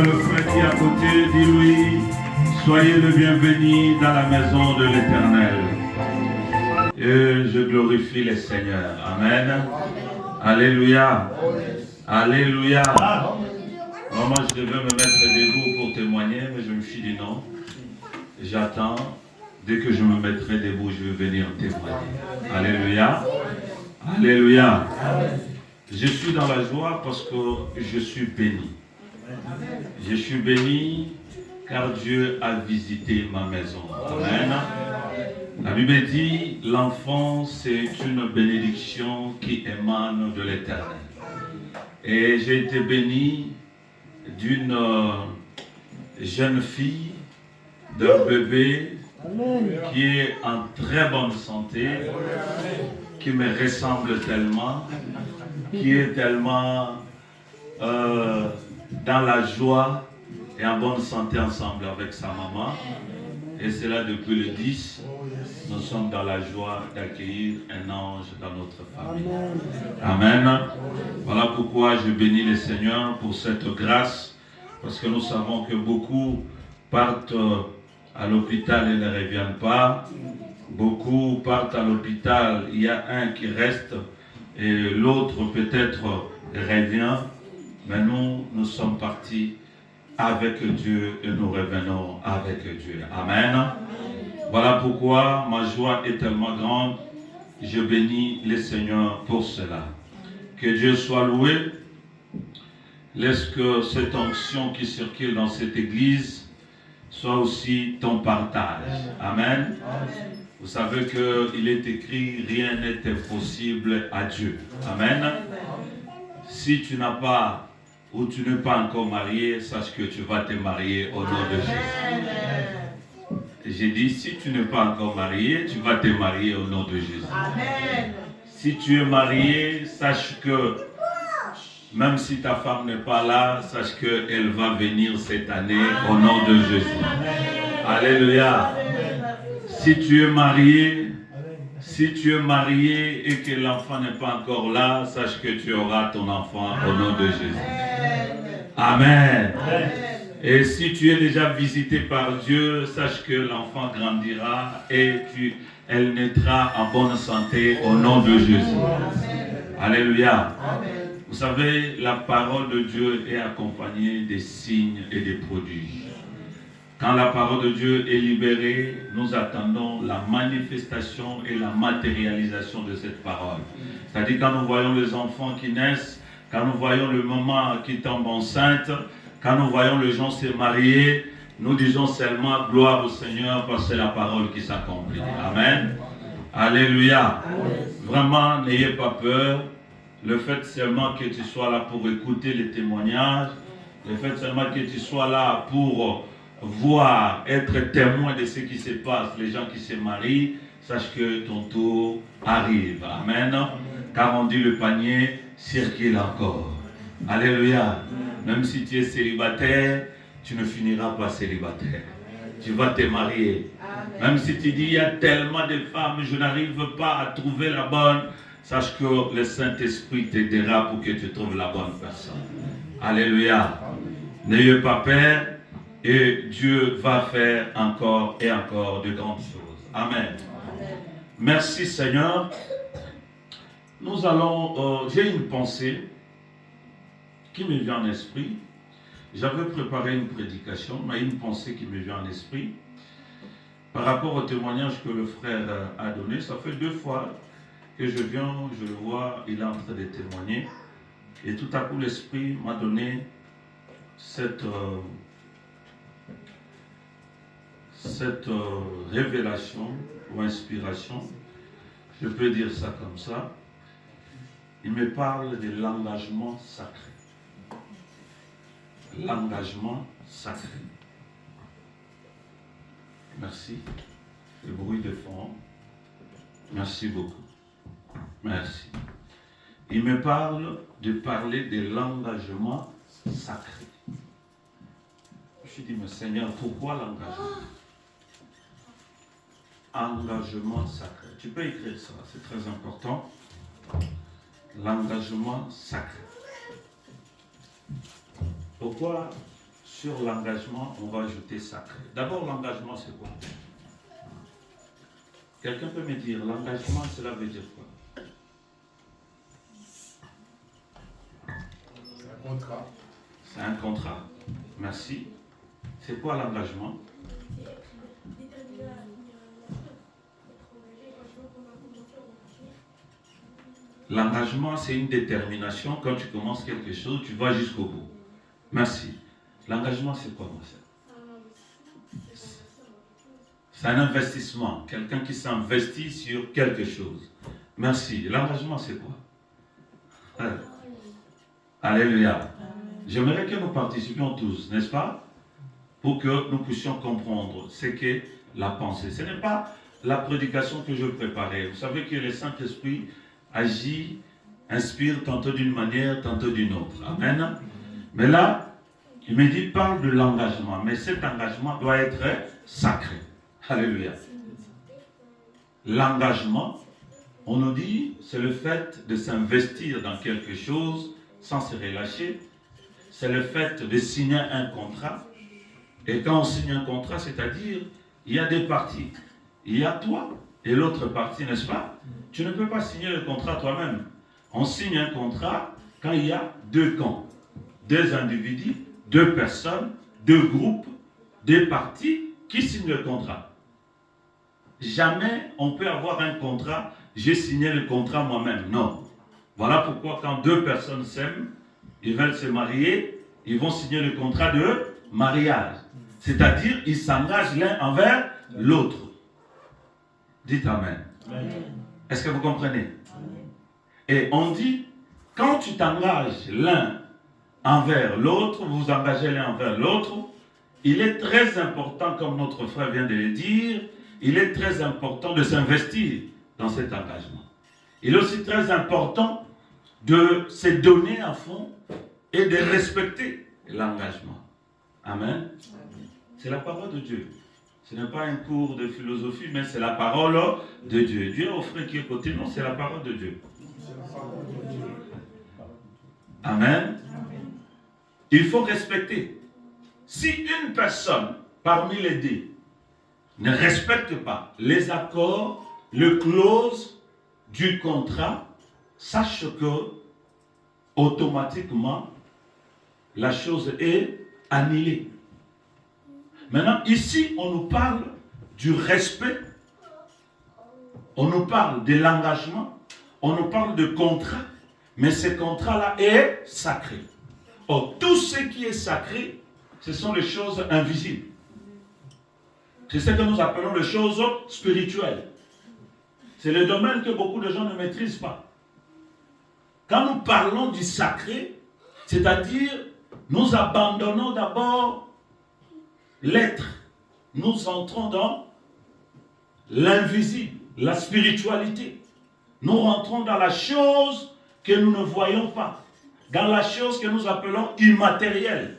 le frère qui est à côté, dis-lui, soyez le bienvenu dans la maison de l'Éternel. Et je glorifie le Seigneur. Amen. Alléluia. Alléluia. Moi, je devais me mettre debout pour témoigner, mais je me suis dit non. J'attends. Dès que je me mettrai debout, je vais venir témoigner. Alléluia. Alléluia. Je suis dans la joie parce que je suis béni. Je suis béni car Dieu a visité ma maison. Amen. La Bible dit, l'enfant c'est une bénédiction qui émane de l'Éternel. Et j'ai été béni d'une jeune fille, d'un bébé qui est en très bonne santé, qui me ressemble tellement, qui est tellement dans la joie et en bonne santé ensemble avec sa maman. Et c'est là depuis le 10, nous sommes dans la joie d'accueillir un ange dans notre famille. Amen. Voilà pourquoi je bénis le Seigneur pour cette grâce, parce que nous savons que beaucoup partent à l'hôpital et ne reviennent pas. Beaucoup partent à l'hôpital, il y a un qui reste et l'autre peut-être revient. Mais nous sommes partis avec Dieu et nous revenons avec Dieu. Amen. Voilà pourquoi ma joie est tellement grande. Je bénis le Seigneur pour cela. Que Dieu soit loué. Laisse que cette onction qui circule dans cette église soit aussi ton partage. Amen. Vous savez qu'il est écrit, rien n'est impossible à Dieu. Amen. Si tu n'as pas ou tu n'es pas encore marié, sache que tu vas te marier au nom de Jésus. J'ai dit, si tu n'es pas encore marié, tu vas te marier au nom de Jésus. Amen. Si tu es marié, sache que même si ta femme n'est pas là, sache qu'elle va venir cette année au nom de Jésus. Alléluia. Si tu es marié, et que l'enfant n'est pas encore là, sache que tu auras ton enfant au nom de Jésus. Amen. Et si tu es déjà visité par Dieu, sache que l'enfant grandira et elle naîtra en bonne santé au nom de Jésus. Alléluia. Vous savez, la parole de Dieu est accompagnée des signes et des prodiges. Quand la parole de Dieu est libérée, nous attendons la manifestation et la matérialisation de cette parole. C'est-à-dire quand nous voyons les enfants qui naissent, quand nous voyons le maman qui tombe enceinte, quand nous voyons les gens se marier, nous disons seulement gloire au Seigneur parce que c'est la parole qui s'accomplit. Amen. Alléluia. Vraiment, n'ayez pas peur. Le fait seulement que tu sois là pour écouter les témoignages, le fait seulement que tu sois là pour voir, être témoin de ce qui se passe, les gens qui se marient, sache que ton tour arrive. Amen. Car on dit le panier circule encore. Alléluia. Même si tu es célibataire, tu ne finiras pas célibataire. Tu vas te marier. Même si tu dis, il y a tellement de femmes, je n'arrive pas à trouver la bonne, sache que le Saint-Esprit t'aidera pour que tu trouves la bonne personne. Alléluia. N'ayez pas peur et Dieu va faire encore et encore de grandes choses. Amen. Merci Seigneur. Nous allons, j'ai une pensée qui me vient en esprit. J'avais préparé une prédication, mais une pensée qui me vient en esprit par rapport au témoignage que le frère a donné. Ça fait 2 fois que je viens, je le vois, il est en train de témoigner. Et tout à coup, l'Esprit m'a donné cette révélation ou inspiration. Je peux dire ça comme ça. Il me parle de l'engagement sacré. L'engagement sacré. Merci. Le bruit de fond. Merci beaucoup. Merci. Il me parle de parler de l'engagement sacré. Je me suis dit, mais Seigneur, pourquoi l'engagement? Engagement sacré. Tu peux écrire ça, c'est très important. L'engagement sacré. Pourquoi sur l'engagement, on va ajouter sacré. D'abord, l'engagement, c'est quoi? Quelqu'un peut me dire, l'engagement, cela veut dire quoi? C'est un contrat. C'est un contrat. Merci. C'est quoi l'engagement? L'engagement, c'est une détermination. Quand tu commences quelque chose, tu vas jusqu'au bout. Merci. L'engagement, c'est quoi, mon frère? C'est un investissement. Quelqu'un qui s'investit sur quelque chose. Merci. L'engagement, c'est quoi? Alléluia. J'aimerais que nous participions tous, n'est-ce pas? Pour que nous puissions comprendre ce qu'est la pensée. Ce n'est pas la prédication que je préparais. Vous savez que le Saint-Esprit agit, inspire tantôt d'une manière, tantôt d'une autre. Amen. Mais là, il me dit, parle de l'engagement. Mais cet engagement doit être sacré. Alléluia. L'engagement, on nous dit, c'est le fait de s'investir dans quelque chose sans se relâcher. C'est le fait de signer un contrat. Et quand on signe un contrat, c'est-à-dire, il y a des parties. Il y a toi et l'autre partie, n'est-ce pas? Tu ne peux pas signer le contrat toi-même. On signe un contrat quand il y a deux camps, deux individus, deux personnes, deux groupes, deux parties qui signent le contrat. Jamais on peut avoir un contrat, j'ai signé le contrat moi-même. Non. Voilà pourquoi quand deux personnes s'aiment, ils veulent se marier, ils vont signer le contrat de mariage. C'est-à-dire, ils s'engagent l'un envers l'autre. Dites Amen. Amen. Est-ce que vous comprenez? Amen. Et on dit, quand tu t'engages l'un envers l'autre, vous vous engagez l'un envers l'autre, il est très important, comme notre frère vient de le dire, il est très important de s'investir dans cet engagement. Il est aussi très important de se donner à fond et de respecter l'engagement. Amen. C'est la parole de Dieu. Ce n'est pas un cours de philosophie, mais c'est la parole de Dieu. Dieu au frère qui est côté, non, c'est la parole de Dieu. Amen. Il faut respecter. Si une personne parmi les deux ne respecte pas les accords, les clauses du contrat, sache que automatiquement la chose est annulée. Maintenant, ici, on nous parle du respect, on nous parle de l'engagement, on nous parle de contrat, mais ce contrat-là est sacré. Or, tout ce qui est sacré, ce sont les choses invisibles. C'est ce que nous appelons les choses spirituelles. C'est le domaine que beaucoup de gens ne maîtrisent pas. Quand nous parlons du sacré, c'est-à-dire, nous abandonnons d'abord l'être. Nous entrons dans l'invisible, la spiritualité. Nous rentrons dans la chose que nous ne voyons pas, dans la chose que nous appelons immatérielle,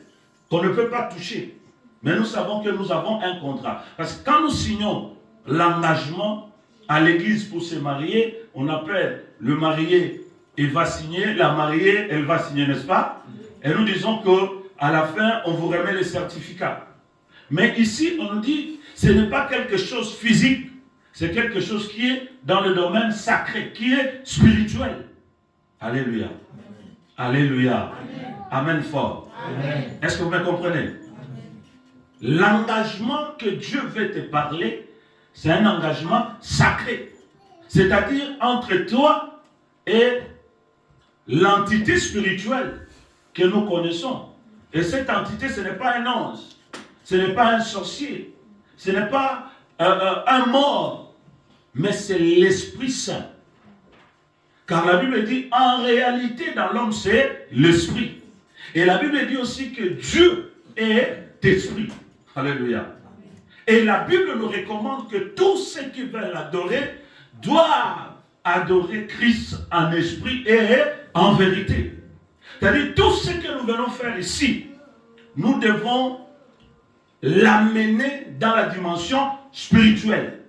qu'on ne peut pas toucher. Mais nous savons que nous avons un contrat. Parce que quand nous signons l'engagement à l'église pour se marier, on appelle le marié, il va signer, la mariée, elle va signer, n'est-ce pas? Et nous disons qu'à la fin, on vous remet les certificats. Mais ici, on nous dit, ce n'est pas quelque chose physique, c'est quelque chose qui est dans le domaine sacré, qui est spirituel. Alléluia. Alléluia. Amen fort. Amen. Est-ce que vous me comprenez? L'engagement que Dieu veut te parler, c'est un engagement sacré. C'est-à-dire entre toi et l'entité spirituelle que nous connaissons. Et cette entité, ce n'est pas un ange, ce n'est pas un sorcier, ce n'est pas un mort, mais c'est l'Esprit Saint. Car la Bible dit, en réalité, dans l'homme, c'est l'Esprit. Et la Bible dit aussi que Dieu est Esprit. Alléluia. Et la Bible nous recommande que tous ceux qui veulent l'adorer doivent adorer Christ en esprit et en vérité. C'est-à-dire, tout ce que nous venons faire ici, nous devons l'amener dans la dimension spirituelle,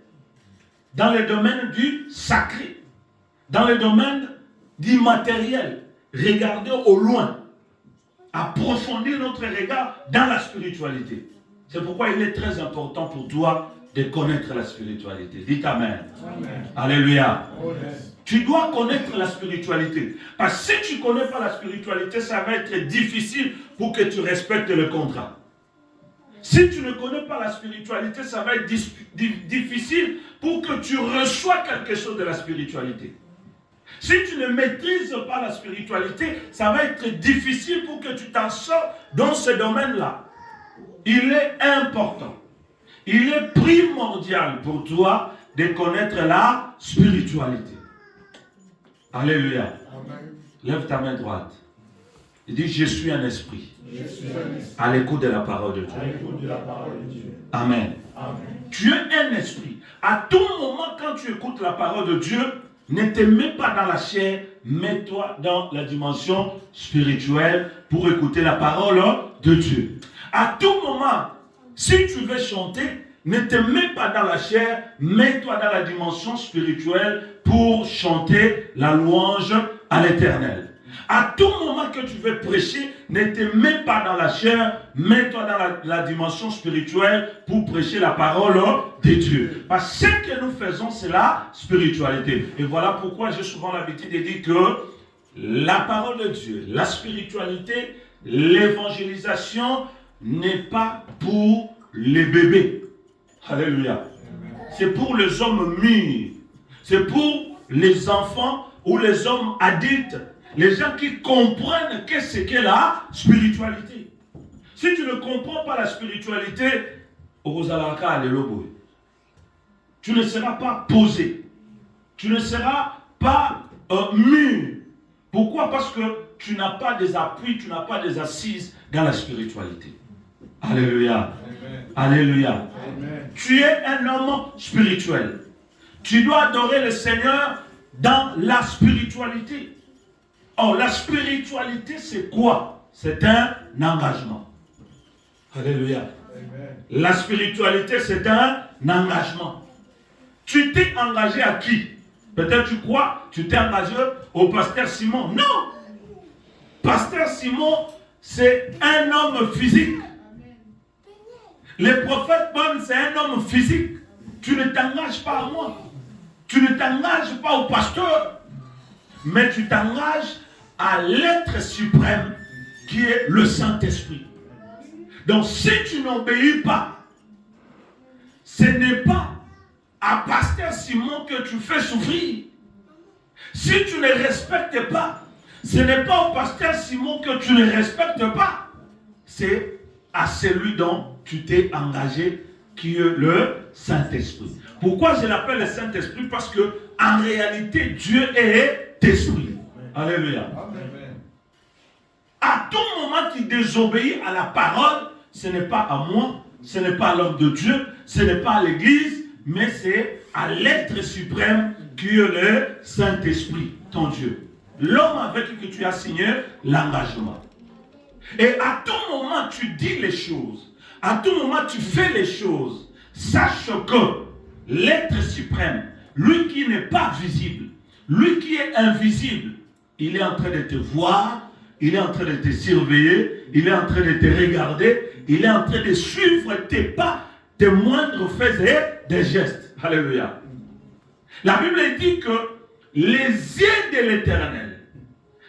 dans le domaine du sacré, dans le domaine du matériel. Regardez au loin. approfondir notre regard dans la spiritualité. C'est pourquoi il est très important pour toi de connaître la spiritualité. Dites Amen. Amen. Alléluia. Amen. Tu dois connaître la spiritualité. Parce que si tu ne connais pas la spiritualité, ça va être difficile pour que tu respectes le contrat. Si tu ne connais pas la spiritualité, ça va être difficile pour que tu reçois quelque chose de la spiritualité. Si tu ne maîtrises pas la spiritualité, ça va être difficile pour que tu t'en sortes dans ce domaine-là. Il est important, il est primordial pour toi de connaître la spiritualité. Alléluia. Amen. Lève ta main droite. Il dit, je suis un esprit. À l'écoute de la parole de Dieu. Amen. Amen. Tu es un esprit. À tout moment, quand tu écoutes la parole de Dieu, ne te mets pas dans la chair, mets-toi dans la dimension spirituelle pour écouter la parole de Dieu. À tout moment, si tu veux chanter, ne te mets pas dans la chair, mets-toi dans la dimension spirituelle pour chanter la louange à l'Éternel. À tout moment que tu veux prêcher, ne te mets pas dans la chair, mets-toi dans la dimension spirituelle pour prêcher la parole de Dieu. Parce que ce que nous faisons, c'est la spiritualité. Et voilà pourquoi j'ai souvent l'habitude de dire que la parole de Dieu, la spiritualité, l'évangélisation n'est pas pour les bébés. Alléluia. C'est pour les hommes mûrs. C'est pour les enfants ou les hommes adultes. Les gens qui comprennent qu'est-ce qu'est la spiritualité. Si tu ne comprends pas la spiritualité, tu ne seras pas posé. Tu ne seras pas mûr. Pourquoi? Parce que tu n'as pas des appuis, tu n'as pas des assises dans la spiritualité. Alléluia. Amen. Alléluia. Amen. Tu es un homme spirituel. Tu dois adorer le Seigneur dans la spiritualité. Or, la spiritualité, c'est quoi? C'est un engagement. Alléluia. Amen. La spiritualité, c'est un engagement. Tu t'es engagé à qui? Peut-être tu crois, tu t'es engagé au pasteur Simon. Non! Pasteur Simon, c'est un homme physique. Le prophète Paul, c'est un homme physique. Tu ne t'engages pas à moi. Tu ne t'engages pas au pasteur. Mais tu t'engages à l'être suprême qui est le Saint-Esprit. Donc si tu n'obéis pas, ce n'est pas à pasteur Simon que tu fais souffrir. Si tu ne respectes pas, ce n'est pas au pasteur Simon que tu ne respectes pas. C'est à celui dont tu t'es engagé qui est le Saint-Esprit. Pourquoi je l'appelle le Saint-Esprit? Parce que en réalité, Dieu est esprit. Alléluia. Amen. À tout moment tu désobéis à la parole, ce n'est pas à moi, ce n'est pas à l'homme de Dieu, ce n'est pas à l'église, mais c'est à l'être suprême qui est le Saint-Esprit, ton Dieu. L'homme avec qui tu as signé l'engagement. Et à tout moment tu dis les choses, à tout moment tu fais les choses, sache que l'être suprême, lui qui n'est pas visible, lui qui est invisible, il est en train de te voir, il est en train de te surveiller, il est en train de te regarder, il est en train de suivre tes pas, tes moindres faits et des gestes. Alléluia. La Bible dit que les yeux de l'Éternel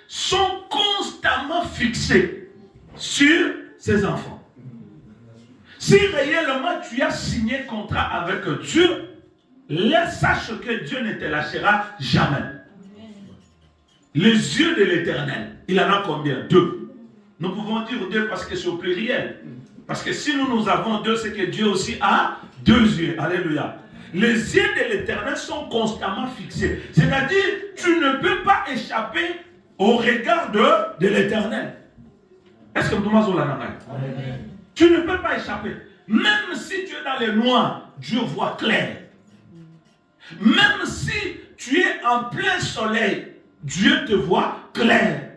sont constamment fixés sur ses enfants. Si réellement tu as signé contrat avec Dieu, sache que Dieu ne te lâchera jamais. Les yeux de l'Éternel, il en a combien? 2. Nous pouvons dire 2 parce que c'est au pluriel. Parce que si nous avons 2, c'est que Dieu aussi a 2 yeux. Alléluia. Les yeux de l'Éternel sont constamment fixés. C'est-à-dire, tu ne peux pas échapper au regard de l'Éternel. Est-ce que nous avons la narration? Tu ne peux pas échapper. Même si tu es dans les noirs, Dieu voit clair. Même si tu es en plein soleil, Dieu te voit clair.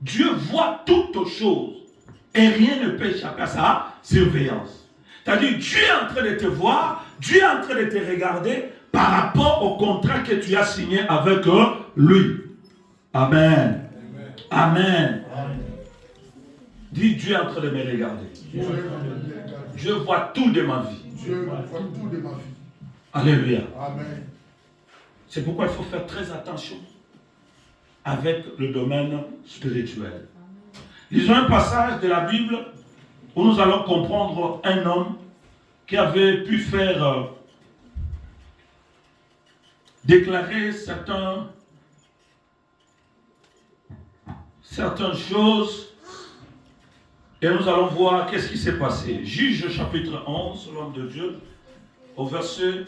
Dieu voit toutes choses. Et rien ne peut échapper à sa surveillance. C'est-à-dire, Dieu est en train de te voir, Dieu est en train de te regarder par rapport au contrat que tu as signé avec lui. Amen. Amen. Amen. Dis, Dieu est en train de me regarder. Dieu voit tout de ma vie. Dieu voit tout de ma vie. Alléluia. Amen. C'est pourquoi il faut faire très attention avec le domaine spirituel. Lisons un passage de la Bible où nous allons comprendre un homme qui avait pu faire déclarer certaines choses et nous allons voir qu'est-ce qui s'est passé. Juge chapitre 11, l'homme de Dieu, au verset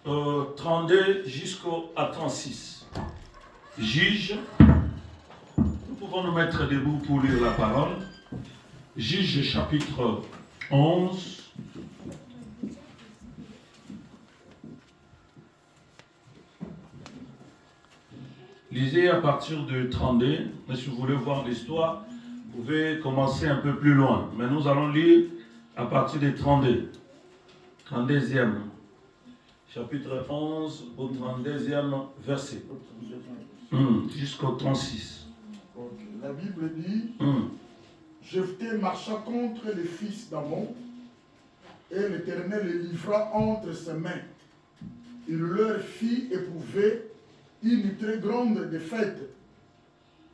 32 jusqu'à 36. Juge, nous pouvons nous mettre debout pour lire la parole. Juge chapitre 11. Lisez à partir de 32, mais si vous voulez voir l'histoire, vous pouvez commencer un peu plus loin. Mais nous allons lire à partir de 32. 32e. Chapitre 11 au 32e verset. Jusqu'au 36. Okay. La Bible dit Jephthé marcha contre les fils d'Ammon et l'Éternel les livra entre ses mains. Il leur fit éprouver une très grande défaite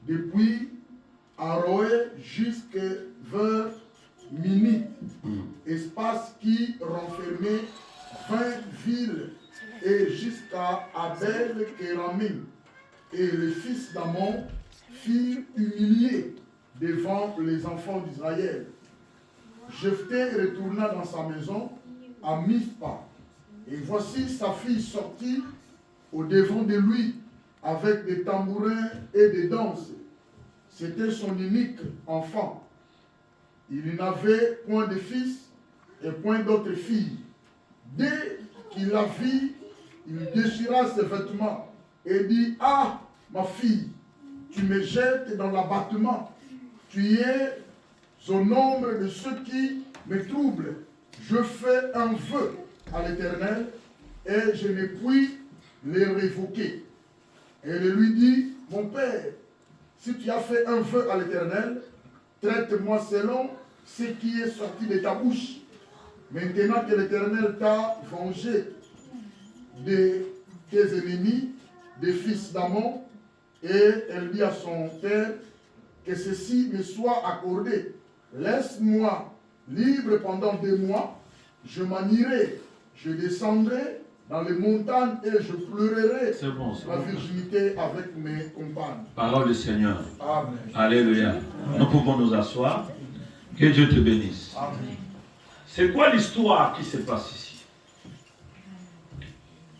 depuis Aroé jusqu'à vers Mini, espace qui renfermait 20 villes et jusqu'à Abel Kéramim. Et les fils d'Ammon furent humiliés devant les enfants d'Israël. Jephthé retourna dans sa maison à Mizpa. Et voici sa fille sortie au devant de lui avec des tambourins et des danses. C'était son unique enfant. Il n'avait point de fils et point d'autres filles. Dès qu'il la vit, il déchira ses vêtements et dit: Ah, ma fille, tu me jettes dans l'abattement. Tu es au nombre de ceux qui me troublent. Je fais un vœu à l'Éternel et je ne puis les révoquer. Et elle lui dit: Mon père, si tu as fait un vœu à l'Éternel, traite-moi selon ce qui est sorti de ta bouche. Maintenant que l'Éternel t'a vengé de tes ennemis, des fils d'Ammon, et elle dit à son père: que ceci me soit accordé. Laisse-moi libre pendant 2 mois, je m'en irai, je descendrai dans les montagnes et je pleurerai ma virginité avec mes compagnes. Parole du Seigneur. Amen. Alléluia. Nous pouvons nous asseoir. Que Dieu te bénisse. Amen. C'est quoi l'histoire qui se passe ici?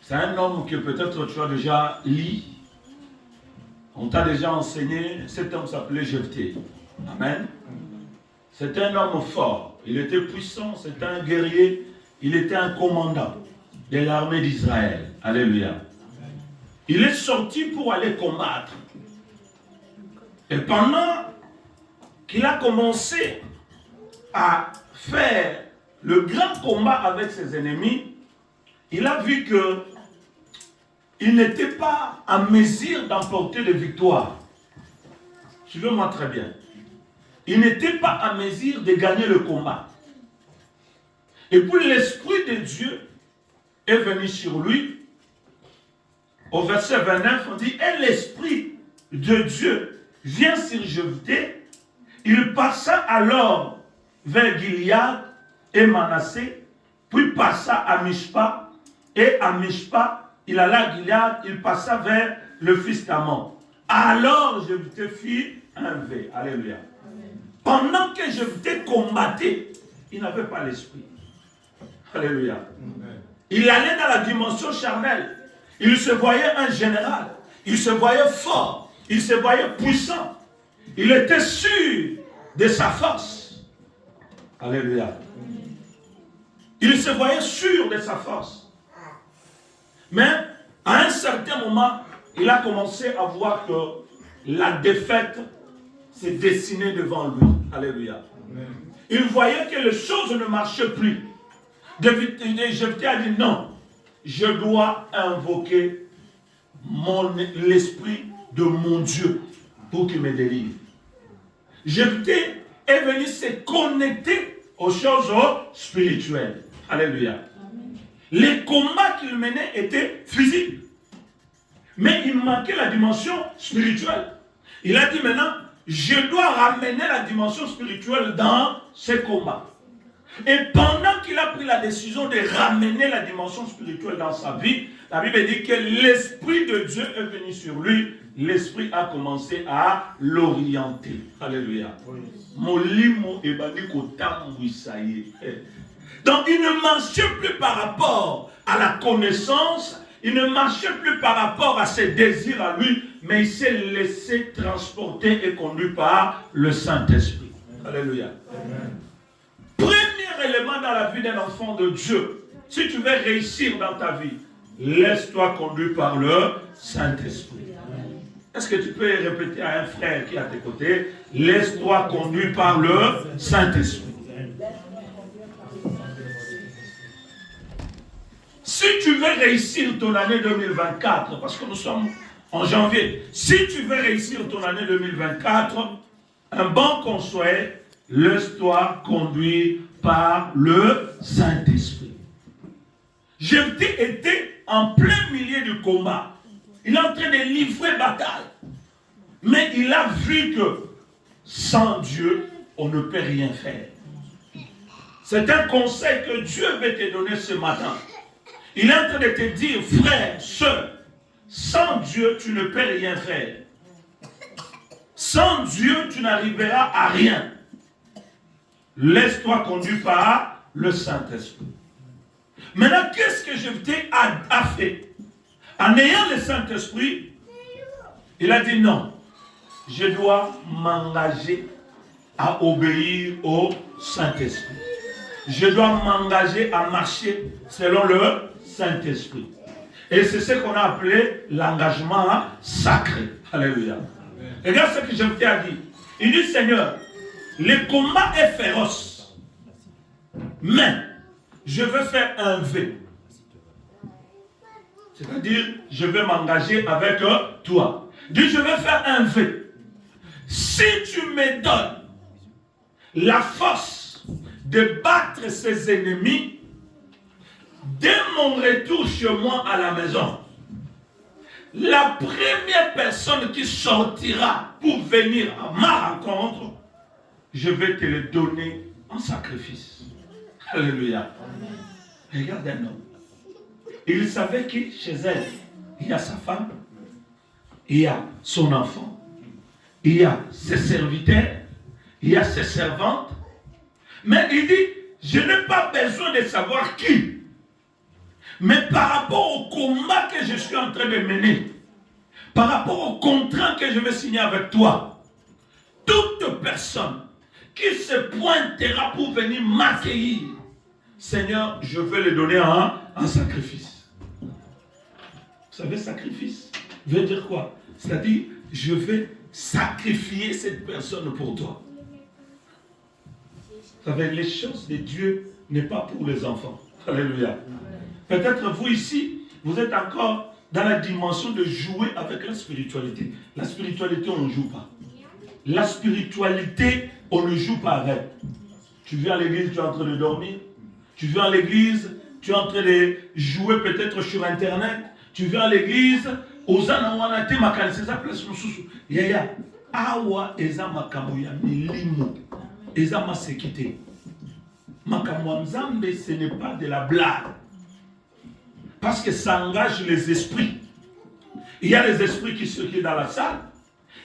C'est un homme que peut-être tu as déjà lu. On t'a déjà enseigné. Cet homme s'appelait Jephthé. Amen. C'était un homme fort. Il était puissant. C'était un guerrier. Il était un commandant de l'armée d'Israël. Alléluia. Il est sorti pour aller combattre. Et pendant qu'il a commencé à faire le grand combat avec ses ennemis, il a vu que il n'était pas en mesure d'emporter de victoire. Suivez-moi très bien. Il n'était pas en mesure de gagner le combat. Et puis l'Esprit de Dieu est venu sur lui. Au verset 29, on dit: et l'Esprit de Dieu vient sur Jephthé. Il passa alors vers Gilead et Manassé, puis passa à Mishpa, et à Mishpa, il alla à Gilead, il passa vers le fils d'Ammon. Alors Jephthé fit un vœu. Alléluia. Pendant que Jephthé combattait, il n'avait pas l'esprit. Alléluia. Il allait dans la dimension charnelle. Il se voyait un général. Il se voyait fort. Il se voyait puissant. Il était sûr de sa force. Alléluia. Il se voyait sûr de sa force. Mais à un certain moment, il a commencé à voir que la défaite s'est dessinée devant lui. Alléluia. Il voyait que les choses ne marchaient plus. Jephthé a dit: non, je dois invoquer l'esprit de mon Dieu pour qu'il me délivre. Jephthé est venu se connecter aux choses spirituelles. Alléluia. Les combats qu'il menait étaient physiques. Mais il manquait la dimension spirituelle. Il a dit maintenant, je dois ramener la dimension spirituelle dans ces combats. Et pendant qu'il a pris la décision de ramener la dimension spirituelle dans sa vie, la Bible dit que l'Esprit de Dieu est venu sur lui. L'Esprit a commencé à l'orienter. Alléluia. Donc il ne marchait plus par rapport à la connaissance, il ne marchait plus par rapport à ses désirs à lui, mais il s'est laissé transporter et conduit par le Saint-Esprit. Alléluia. Amen. Premier élément dans la vie d'un enfant de Dieu, si tu veux réussir dans ta vie, laisse-toi conduire par le Saint-Esprit. Est-ce que tu peux répéter à un frère qui est à tes côtés, laisse-toi conduire par le Saint-Esprit. Si tu veux réussir ton année 2024, parce que nous sommes en janvier, si tu veux réussir ton année 2024, un bon conseil, laisse-toi conduire par le Saint-Esprit. Jephthé était en plein milieu du combat. Il est en train de livrer bataille. Mais il a vu que sans Dieu, on ne peut rien faire. C'est un conseil que Dieu veut te donner ce matin. Il est en train de te dire, frère, sœur, sans Dieu, tu ne peux rien faire. Sans Dieu, tu n'arriveras à rien. Laisse-toi conduire par le Saint-Esprit. Maintenant, qu'est-ce que Jephthé a fait? En ayant le Saint-Esprit, il a dit non, je dois m'engager à obéir au Saint-Esprit. Je dois m'engager à marcher selon le Saint-Esprit. Et c'est ce qu'on a appelé l'engagement sacré. Alléluia. Regarde ce que Jephthé a dit. Il dit, Seigneur, le combat est féroce, mais je veux faire un vœu. C'est-à-dire, je vais m'engager avec toi. Dis, je vais faire un vœu. Si tu me donnes la force de battre ses ennemis, dès mon retour chez moi à la maison, la première personne qui sortira pour venir à ma rencontre, je vais te le donner en sacrifice. Alléluia. Amen. Regarde un homme. Il savait que chez elle, il y a sa femme, il y a son enfant, il y a ses serviteurs, il y a ses servantes. Mais il dit, je n'ai pas besoin de savoir qui. Mais par rapport au combat que je suis en train de mener, par rapport au contrat que je vais signer avec toi, toute personne qui se pointera pour venir m'accueillir, Seigneur, je vais le donner en sacrifice. Vous savez, sacrifice veut dire quoi? C'est-à-dire, je vais sacrifier cette personne pour toi. Vous savez, les choses de Dieu n'est pas pour les enfants. Alléluia. Peut-être vous ici, vous êtes encore dans la dimension de jouer avec la spiritualité. La spiritualité, on ne joue pas. La spiritualité, on ne joue pas avec. Tu viens à l'église, tu es en train de dormir. Tu viens à l'église, tu es en train de jouer peut-être sur Internet. Tu viens à l'église, Ozana wanate makaniseza place mususu. Yaya, awa eza makambo ya milimo. Eza masekite. Makambo nzambe, ce n'est pas de la blague. Parce que ça engage les esprits. Il y a des esprits qui circulent dans la salle.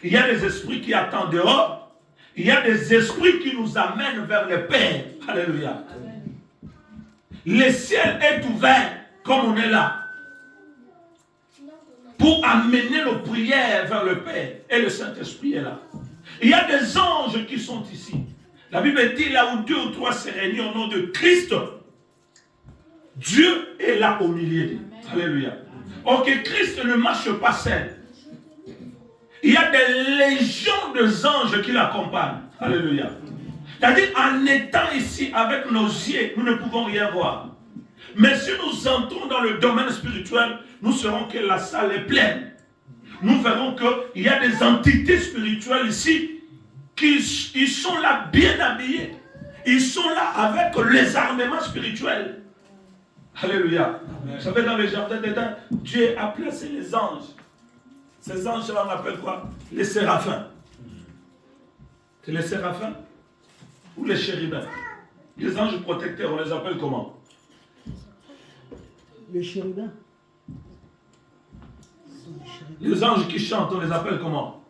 Il y a des esprits qui attendent dehors. Il y a des esprits qui nous amènent vers le Père. Alléluia. Le ciel est ouvert comme on est là. Pour amener nos prières vers le Père. Et le Saint-Esprit est là. Il y a des anges qui sont ici. La Bible dit là où 2 ou 3 se réunissent au nom de Christ, Dieu est là au milieu d'eux. Alléluia. Ok, Christ ne marche pas seul. Il y a des légions d'anges qui l'accompagnent. Alléluia. C'est-à-dire, en étant ici avec nos yeux, nous ne pouvons rien voir. Mais si nous entrons dans le domaine spirituel, nous saurons que la salle est pleine. Nous verrons qu'il y a des entités spirituelles ici ils sont là bien habillés. Ils sont là avec les armements spirituels. Alléluia. Vous savez, dans le jardin d'Éden, Dieu a placé les anges. Ces anges-là, on appelle quoi? Les séraphins. C'est les séraphins ou les chérubins? Les anges protecteurs, on les appelle comment? Les chérubins. Les anges qui chantent, on les appelle comment?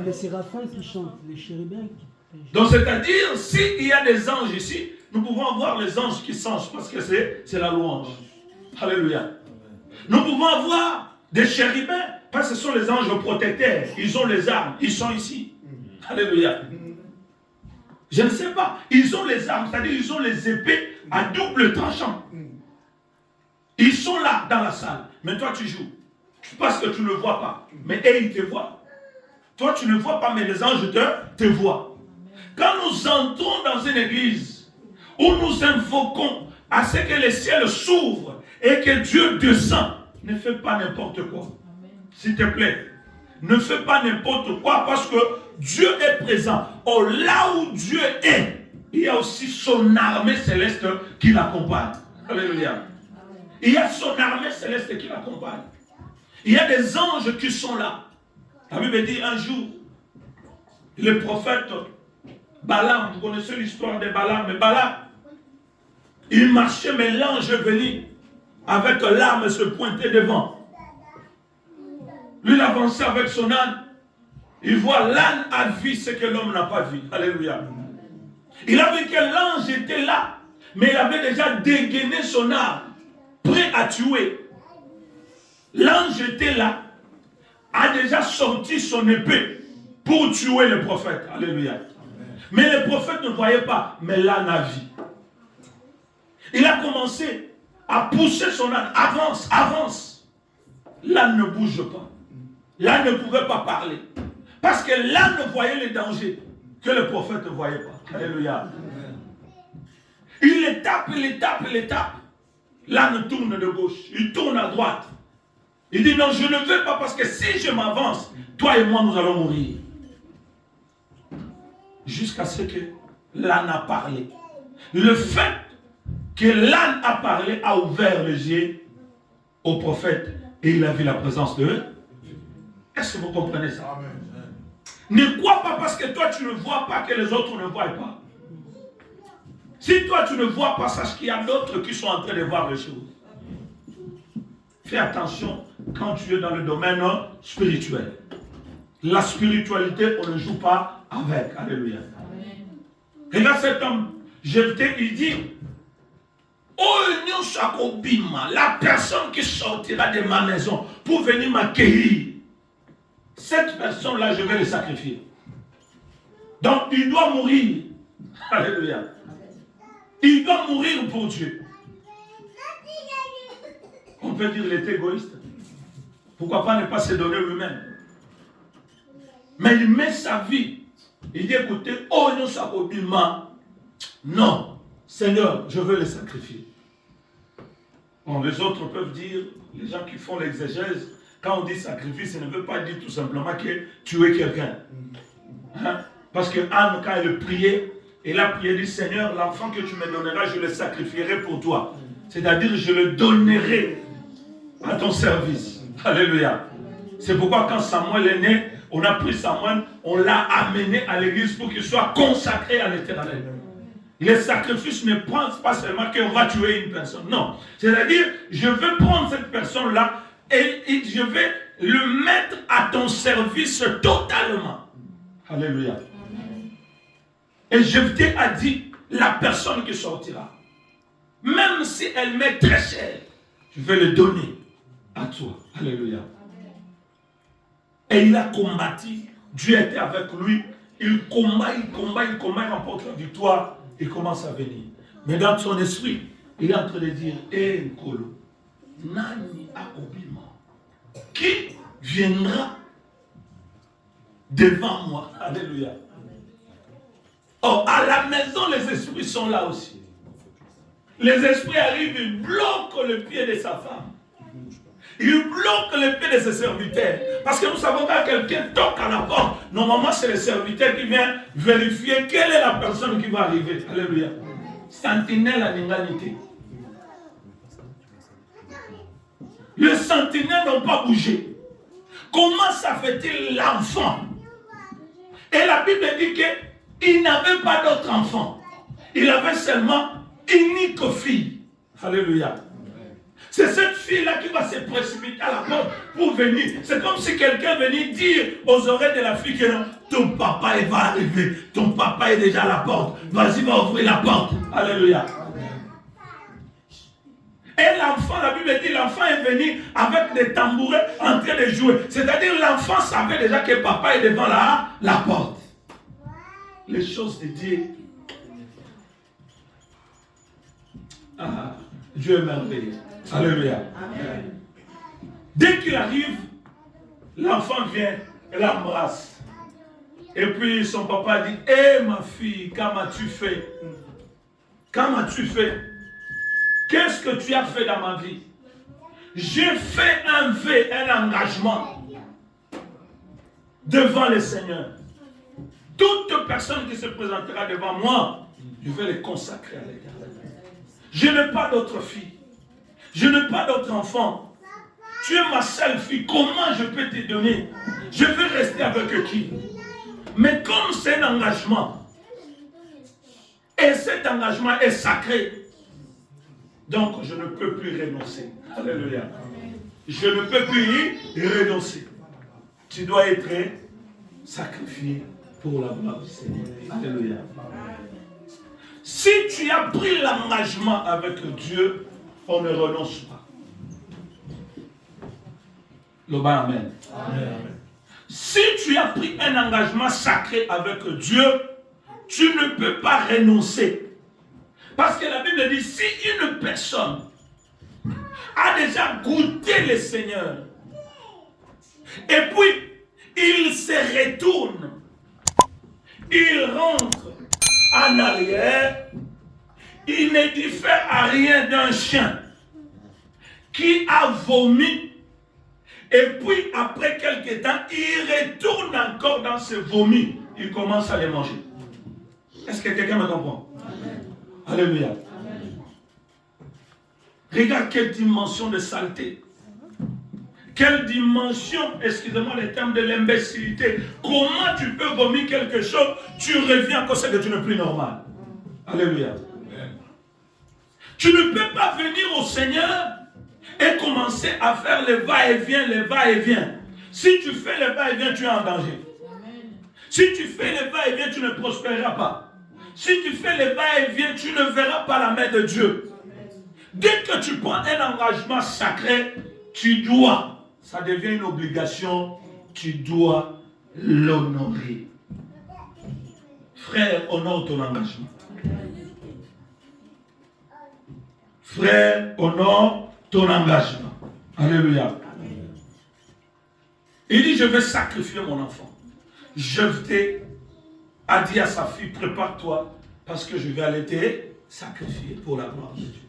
Les séraphins qui chantent, les chérubins qui... Donc c'est-à-dire, s'il y a des anges ici, nous pouvons voir les anges qui changent parce que c'est la louange. Alléluia. Nous pouvons avoir des chérubins parce que ce sont les anges protecteurs. Ils ont les armes, ils sont ici. Alléluia. Je ne sais pas, ils ont les armes, c'est-à-dire ils ont les épées à double tranchant. Ils sont là dans la salle, mais toi tu joues. Parce que tu ne le vois pas, mais eux ils te voient. Toi tu ne vois pas, mais les anges te voient. Quand nous entrons dans une église où nous invoquons à ce que les ciels s'ouvrent et que Dieu descend, ne fais pas n'importe quoi. S'il te plaît, ne fais pas n'importe quoi parce que Dieu est présent. Oh, là où Dieu est, il y a aussi son armée céleste qui l'accompagne. Alléluia. Il y a son armée céleste qui l'accompagne. Il y a des anges qui sont là. La Bible dit un jour, le prophète Balaam, vous connaissez l'histoire de Balaam, mais Balaam, il marchait, mais l'ange est venu avec l'arme se pointer devant. Lui, il avançait avec son âne. Il voit l'âne a vu ce que l'homme n'a pas vu. Alléluia. Il a vu que l'ange était là, mais il avait déjà dégainé son arme, prêt à tuer. L'ange était là, a déjà sorti son épée pour tuer le prophète. Alléluia. Mais le prophète ne voyait pas, mais l'âne a vu. Il a commencé à pousser son âne. Avance, avance. L'âne ne bouge pas. L'âne ne pouvait pas parler. Parce que l'âne voyait les dangers que le prophète ne voyait pas. Alléluia. Il les tape, il les tape, il les tape. L'âne tourne de gauche, il tourne à droite. Il dit non, je ne veux pas parce que si je m'avance, toi et moi nous allons mourir. Jusqu'à ce que l'âne a parlé. Le fait que l'âne a parlé a ouvert les yeux au prophète et il a vu la présence de eux. Est-ce que vous comprenez ça? Amen. Ne crois pas parce que toi tu ne vois pas que les autres ne voient pas. Si toi tu ne vois pas, sache qu'il y a d'autres qui sont en train de voir les choses. Fais attention quand tu es dans le domaine spirituel. La spiritualité, on ne joue pas avec. Alléluia. Et là, cet homme, Jephthé, il dit, oh, la personne qui sortira de ma maison pour venir m'accueillir, cette personne-là, je vais le sacrifier. Donc, il doit mourir. Alléluia. Il doit mourir pour Dieu. On peut dire qu'il est égoïste. Pourquoi pas ne pas se donner lui-même? Mais il met sa vie. Il dit, écoutez, oh non, ça non, Seigneur, je veux le sacrifier. Bon, les autres peuvent dire, les gens qui font l'exégèse, quand on dit sacrifice, ça ne veut pas dire tout simplement que tuer quelqu'un. Hein? Parce que Anne, quand elle priait, elle a prié, dit, Seigneur, l'enfant que tu me donneras, je le sacrifierai pour toi. C'est-à-dire, je le donnerai à ton service. Alléluia. C'est pourquoi quand Samuel est né, on a pris Samuel, on l'a amené à l'église pour qu'il soit consacré à l'Éternel. Les sacrifices ne pensent pas seulement qu'on va tuer une personne. Non. C'est-à-dire, je vais prendre cette personne-là et je vais le mettre à ton service totalement. Alléluia. Et Jephthé a dit, la personne qui sortira, même si elle m'est très chère, je vais le donner à toi. Alléluia. Et il a combattu. Dieu était avec lui. Il combat, il remporte la victoire. Il commence à venir. Mais dans son esprit, il est en train de dire, Nkolo, Nani Akobima, qui viendra devant moi? Alléluia. Oh, à la maison, les esprits sont là aussi. Les esprits arrivent, ils bloquent le pied de sa femme. il bloque les pieds de ses serviteurs. Parce que nous savons quand quelqu'un toque à la porte, normalement c'est le serviteur qui vient vérifier quelle est la personne qui va arriver. Alléluia. Sentinelle à l'humanité. Les sentinelles n'ont pas bougé. Comment ça fait-il l'enfant? Et la Bible dit qu'il n'avait pas d'autre enfant. Il avait seulement une unique fille. Alléluia. C'est cette fille-là qui va se précipiter à la porte pour venir. C'est comme si quelqu'un venait dire aux oreilles de la fille que ton papa il va arriver. Ton papa est déjà à la porte. Vas-y, va ouvrir la porte. Alléluia. Et l'enfant, la Bible dit, l'enfant est venu avec des tambourins en train de jouer. C'est-à-dire l'enfant savait déjà que papa est devant la porte. Les choses de Dieu. Ah, Dieu est merveilleux. Alléluia. Amen. Dès qu'il arrive, l'enfant vient et l'embrasse. Et puis son papa dit, hé ma fille, qu'as-tu fait? Qu'as-tu fait? Qu'est-ce que tu as fait dans ma vie? J'ai fait un vœu, un engagement devant le Seigneur. Toute personne qui se présentera devant moi, je vais les consacrer à l'Éternel. Je n'ai pas d'autre fille. Je n'ai pas d'autre enfant. Tu es ma seule fille. Comment je peux te donner? Je vais rester avec qui? Mais comme c'est un engagement, et cet engagement est sacré, donc je ne peux plus renoncer. Alléluia. Je ne peux plus y renoncer. Tu dois être sacrifié pour la gloire du Seigneur. Alléluia. Si tu as pris l'engagement avec Dieu, on ne renonce pas. Le bas, amen. Amen. Si tu as pris un engagement sacré avec Dieu, tu ne peux pas renoncer. Parce que la Bible dit, si une personne a déjà goûté le Seigneur, et puis il se retourne, il rentre en arrière, il ne diffère à rien d'un chien qui a vomi et puis après quelques temps, il retourne encore dans ce vomi, il commence à les manger. Est-ce que quelqu'un me comprend? Amen. Alléluia. Amen. Regarde quelle dimension de saleté. Quelle dimension, excusez-moi le terme de l'imbécilité. Comment tu peux vomir quelque chose, tu reviens encore, c'est que tu n'es plus normal. Alléluia. Amen. Tu ne peux pas venir au Seigneur et commencer à faire le va-et-vient, le va-et-vient. Si tu fais le va-et-vient, tu es en danger. Amen. Si tu fais le va-et-vient, tu ne prospéreras pas. Si tu fais le va-et-vient, tu ne verras pas la main de Dieu. Amen. Dès que tu prends un engagement sacré, tu dois, ça devient une obligation, tu dois l'honorer. Frère, honore ton engagement. Frère, honore ton engagement. Alléluia. Il dit, je vais sacrifier mon enfant. Jephthé a dit à sa fille, prépare-toi, parce que je vais aller te sacrifier pour la gloire de Dieu.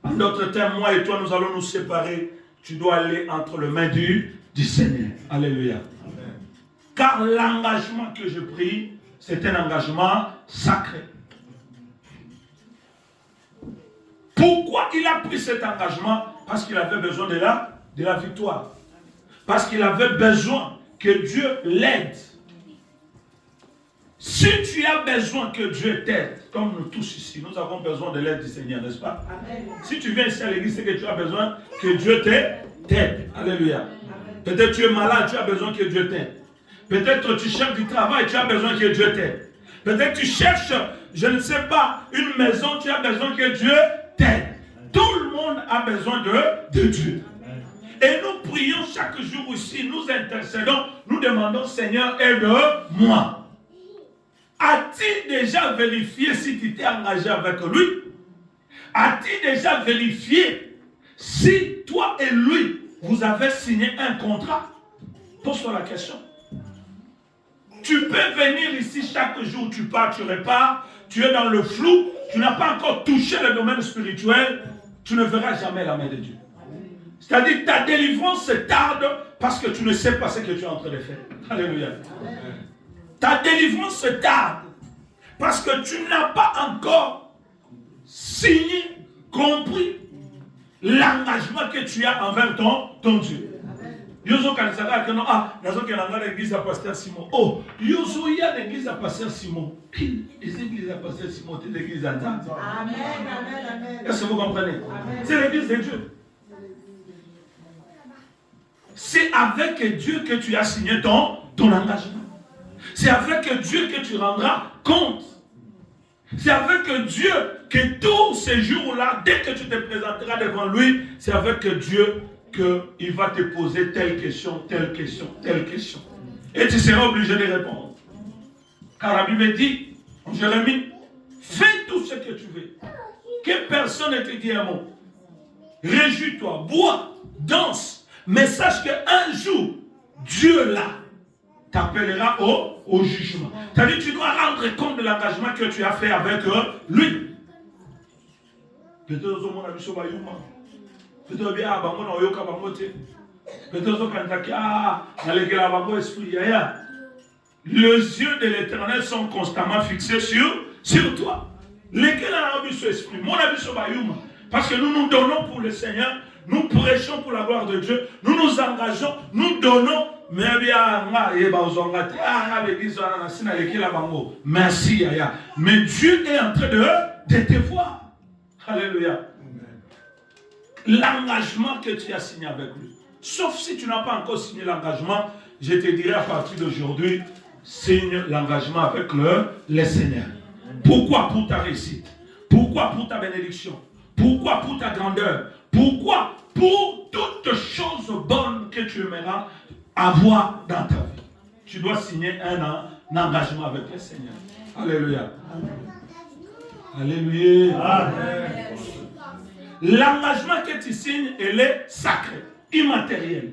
En d'autres termes, moi et toi, nous allons nous séparer. Tu dois aller entre les mains du Seigneur. Alléluia. Amen. Car l'engagement que je prie, c'est un engagement sacré. Pourquoi il a pris cet engagement? Parce qu'il avait besoin de la victoire. Parce qu'il avait besoin que Dieu l'aide. Si tu as besoin que Dieu t'aide, comme nous tous ici, nous avons besoin de l'aide du Seigneur, n'est-ce pas? Amen. Si tu viens ici à l'église, c'est que tu as besoin que Dieu t'aide. Alléluia. Peut-être tu es malade, tu as besoin que Dieu t'aide. Peut-être tu cherches du travail, tu as besoin que Dieu t'aide. Peut-être tu cherches, je ne sais pas, une maison, tu as besoin que Dieu t'aide. Tout le monde a besoin de Dieu. Et nous prions chaque jour ici, nous intercédons, nous demandons, Seigneur, aide-moi. As-tu déjà vérifié si tu t'es engagé avec lui? As-tu déjà vérifié si toi et lui, vous avez signé un contrat? Pose-toi la question. Tu peux venir ici chaque jour, tu pars, tu repars, tu es dans le flou, tu n'as pas encore touché le domaine spirituel, tu ne verras jamais la main de Dieu. C'est-à-dire que ta délivrance se tarde parce que tu ne sais pas ce que tu es en train de faire. Alléluia. Ta délivrance se tarde parce que tu n'as pas encore signé, compris l'engagement que tu as envers ton Dieu. Yozo kanisaka que non nazo ke nanga l'église à pasteur Simon. Oh, yozo ya l'église à pasteur Simon. Les églises à pasteur Simon, c'est l'église à Nzambe. Amen, amen, amen. Est-ce que vous comprenez? C'est l'église de Dieu. C'est avec Dieu que tu as signé ton engagement. C'est avec Dieu que tu rendras compte. C'est avec Dieu que tous ces jours-là, dès que tu te présenteras devant lui, c'est avec Dieu qu'il va te poser telle question, telle question, telle question. Et tu seras obligé de répondre. Car la Bible dit, en Jérémie, fais tout ce que tu veux. Que personne ne te dise un mot. Réjouis-toi, bois, danse. Mais sache qu'un jour, Dieu là t'appellera au jugement. C'est-à-dire que tu dois rendre compte de l'engagement que tu as fait avec lui. Peut-être que mon ami soit Yuma. Peut-être bien avant mon oyoka bamote. Peut-être que quand tu esprit yaya. Les yeux de l'Éternel sont constamment fixés sur toi. Lesquels ont vu ce esprit? Mon ami soit Yuma. Parce que nous nous donnons pour le Seigneur, nous prêchons pour la gloire de Dieu, nous nous engageons, nous donnons. Merci Yaya. Mais Dieu est en train de te voir. Alléluia. L'engagement que tu as signé avec lui. Sauf si tu n'as pas encore signé l'engagement, je te dirai à partir d'aujourd'hui, signe l'engagement avec le Seigneur. Pourquoi? Pour ta réussite. Pourquoi? Pour ta bénédiction. Pourquoi? Pour ta grandeur. Pourquoi? Pour toutes choses bonnes que tu aimeras avoir dans ta vie. Tu dois signer un engagement avec le Seigneur. Alléluia. Alléluia. Amen. L'engagement que tu signes, il est sacré, immatériel.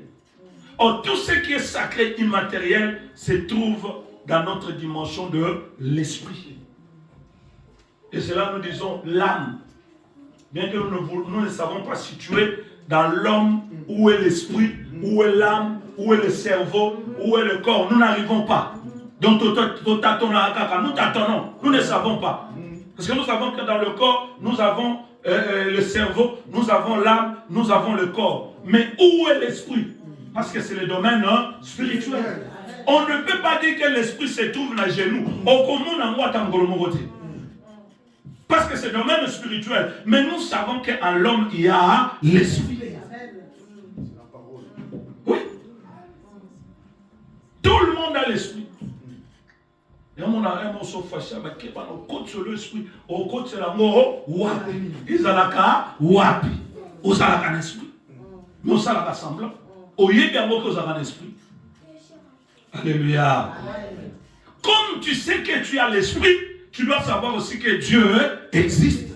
Or, tout ce qui est sacré, immatériel, se trouve dans notre dimension de l'esprit. Et cela, nous disons l'âme. Bien que nous ne savons pas situer dans l'homme où est l'esprit, où est l'âme, où est le cerveau, où est le corps. Nous n'arrivons pas. Donc, nous tâtonnons. Nous ne savons pas. Parce que nous savons que dans le corps, nous avons le cerveau, nous avons l'âme, nous avons le corps. Mais où est l'esprit? Parce que c'est le domaine spirituel. On ne peut pas dire que l'esprit se trouve dans les genoux. Parce que c'est le domaine spirituel. Mais nous savons qu'en l'homme, il y a l'esprit. Oui. Tout le monde a l'esprit. Et on a un mot sur fâché, mais qui va nous côté sur l'esprit, au côté sur la mort, wapi. Ils ont la wapi. Ils ont un esprit. Nous sommes à semblant. Au lieu d'un mot qu'ils ont un esprit. Alléluia. Comme tu sais que tu as l'esprit, tu dois savoir aussi que Dieu existe.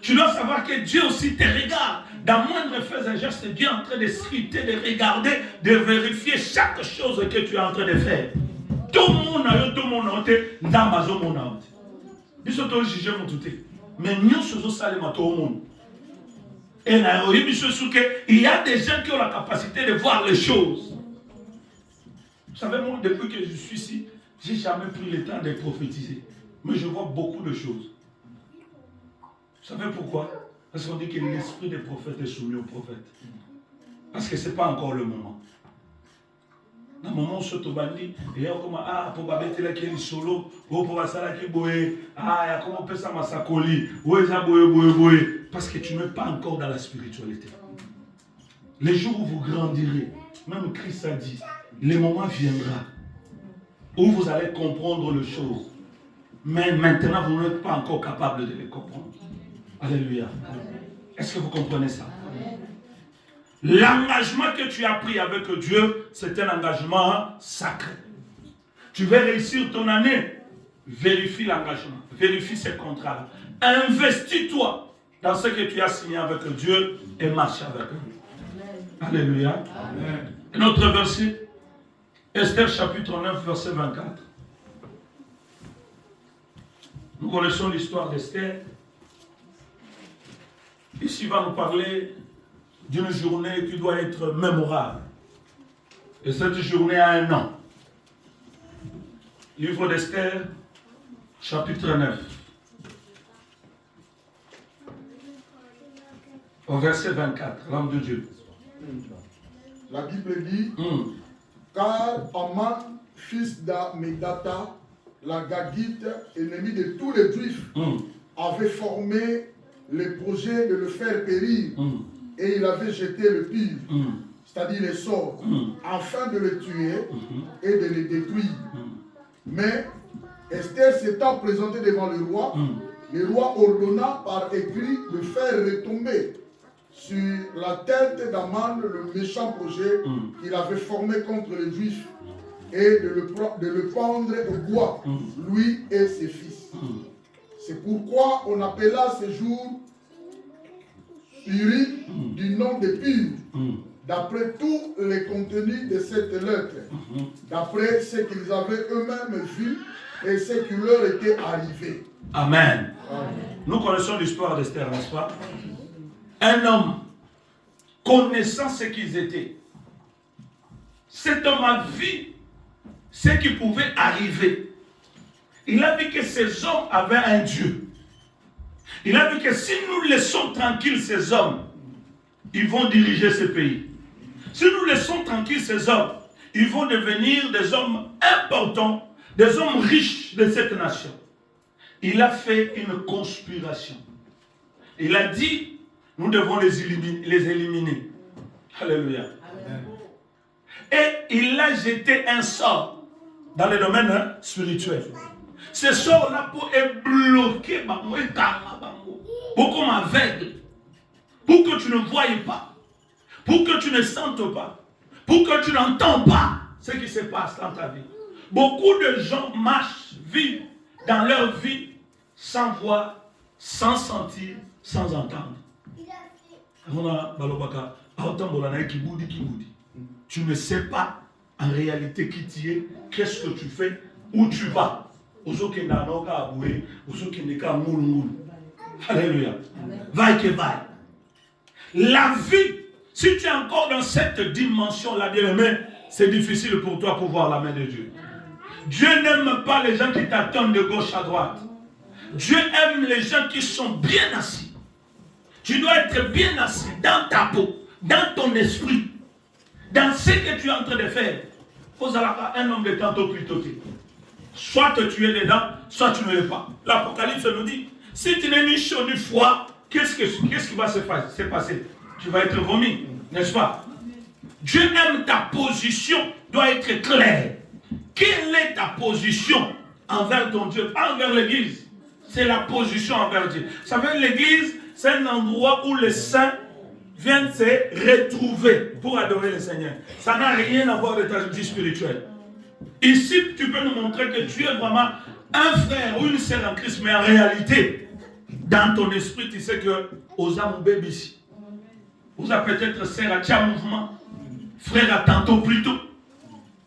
Tu dois savoir que Dieu aussi te regarde. Dans moindre fait un geste, Dieu est en train de scruter, de regarder, de vérifier chaque chose que tu es en train de faire. Tout le monde a eu tout le monde a été dans ma zone. Ils sont tous jugés, mais nous sommes salés à tout le monde. Et il y a des gens qui ont la capacité de voir les choses. Vous savez, moi, depuis que je suis ici, je n'ai jamais pris le temps de prophétiser. Mais je vois beaucoup de choses. Vous savez pourquoi? Parce qu'on dit que l'esprit des prophètes est soumis aux prophètes. Parce que ce n'est pas encore le moment. Dans le moment où ce tobandi, il y a comme pour babette là qui est solo, ou pour ça là qui boye, il y a comment on peut ça massacoli, ou ça boye. Parce que tu n'es pas encore dans la spiritualité. Les jours où vous grandirez, même Christ a dit, le moment viendra où vous allez comprendre les choses. Mais maintenant, vous n'êtes pas encore capable de les comprendre. Alléluia. Est-ce que vous comprenez ça? L'engagement que tu as pris avec Dieu, c'est un engagement sacré. Tu veux réussir ton année, vérifie l'engagement, vérifie ces contrats. Investis-toi dans ce que tu as signé avec Dieu et marche avec lui. Alléluia. Amen. Et notre verset, Esther chapitre 9, verset 24. Nous connaissons l'histoire d'Esther. Ici, il va nous parler d'une journée qui doit être mémorable. Et cette journée a un nom. Livre d'Esther, chapitre 9. Au verset 24, l'homme de Dieu. La Bible dit, car Aman, fils d'Amedata, la Gagite, ennemi de tous les Juifs, avait formé le projet de le faire périr et il avait jeté le pire, c'est-à-dire les sorts, afin de le tuer et de le détruire. Mais Esther s'étant présentée devant le roi ordonna par écrit de faire retomber sur la tête d'Aman le méchant projet qu'il avait formé contre les Juifs et de le pendre au bois, lui et ses fils. C'est pourquoi on appela ce jour Puri du nom de Pur, d'après tout le contenu de cette lettre, d'après ce qu'ils avaient eux-mêmes vu et ce qui leur était arrivé. Amen. Amen. Nous connaissons l'histoire d'Esther, n'est-ce pas? Un homme, connaissant ce qu'ils étaient, cet homme a vu ce qui pouvait arriver. Il a vu que ces hommes avaient un Dieu. Il a vu que si nous laissons tranquilles ces hommes, ils vont diriger ce pays. Si nous laissons tranquilles ces hommes, ils vont devenir des hommes importants, des hommes riches de cette nation. Il a fait une conspiration. Il a dit, nous devons les éliminer. Alléluia. Amen. Et il a jeté un sort dans le domaine spirituel. Ce sort-là est bloqué, beaucoup m'aveugle, pour que tu ne voies pas, pour que tu ne sentes pas, pour que tu n'entends pas ce qui se passe dans ta vie. Beaucoup de gens marchent, vivent dans leur vie sans voir, sans sentir, sans entendre. Tu ne sais pas en réalité qui tu es, qu'est-ce que tu fais, où tu vas. Alléluia. Vaille que vaille. La vie, si tu es encore dans cette dimension-là, bien-aimé, c'est difficile pour toi pour voir la main de Dieu. Dieu n'aime pas les gens qui t'attendent de gauche à droite. Dieu aime les gens qui sont bien assis. Tu dois être bien assis dans ta peau, dans ton esprit, dans ce que tu es en train de faire. Faut avoir un homme de tantôt plutôt. Soit tu es dedans, soit tu ne l'es pas. L'Apocalypse nous dit, si tu n'es ni chaud ni froid, qu'est-ce qui va se passer? Tu vas être vomi, n'est-ce pas? Dieu aime ta position, doit être claire. Quelle est ta position envers ton Dieu, pas envers l'Église? C'est la position envers Dieu. Vous savez, l'Église, c'est un endroit où les saints viennent se retrouver pour adorer le Seigneur. Ça n'a rien à voir avec ta vie spirituelle. Ici, tu peux nous montrer que tu es vraiment un frère ou une sœur en Christ, mais en réalité, dans ton esprit, tu sais que aux âmes bébés ici. Vous avez peut-être sœur à tiens mouvement, frère à tantôt plus tôt.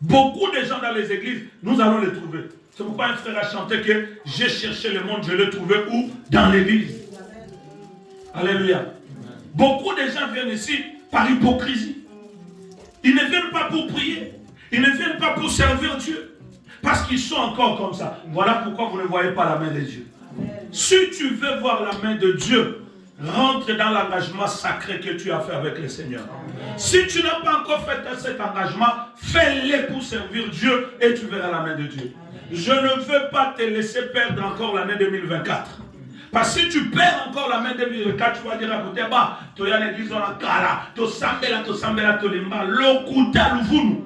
Beaucoup de gens dans les églises, nous allons les trouver. C'est pourquoi un frère a chanté que j'ai cherché le monde, je l'ai trouvé où? Dans l'église. Alléluia. Beaucoup de gens viennent ici par hypocrisie. Ils ne viennent pas pour prier. Ils ne viennent pas pour servir Dieu. Parce qu'ils sont encore comme ça. Voilà pourquoi vous ne voyez pas la main de Dieu. Si tu veux voir la main de Dieu, rentre dans l'engagement sacré que tu as fait avec le Seigneur. Si tu n'as pas encore fait cet engagement, fais-le pour servir Dieu et tu verras la main de Dieu. Je ne veux pas te laisser perdre encore l'année 2024. Parce que si tu perds encore la main de 2024, tu vas dire à côté, bah, tu as l'église dans la cara, tu sambela, tu limba, l'okuta l'ouvunu.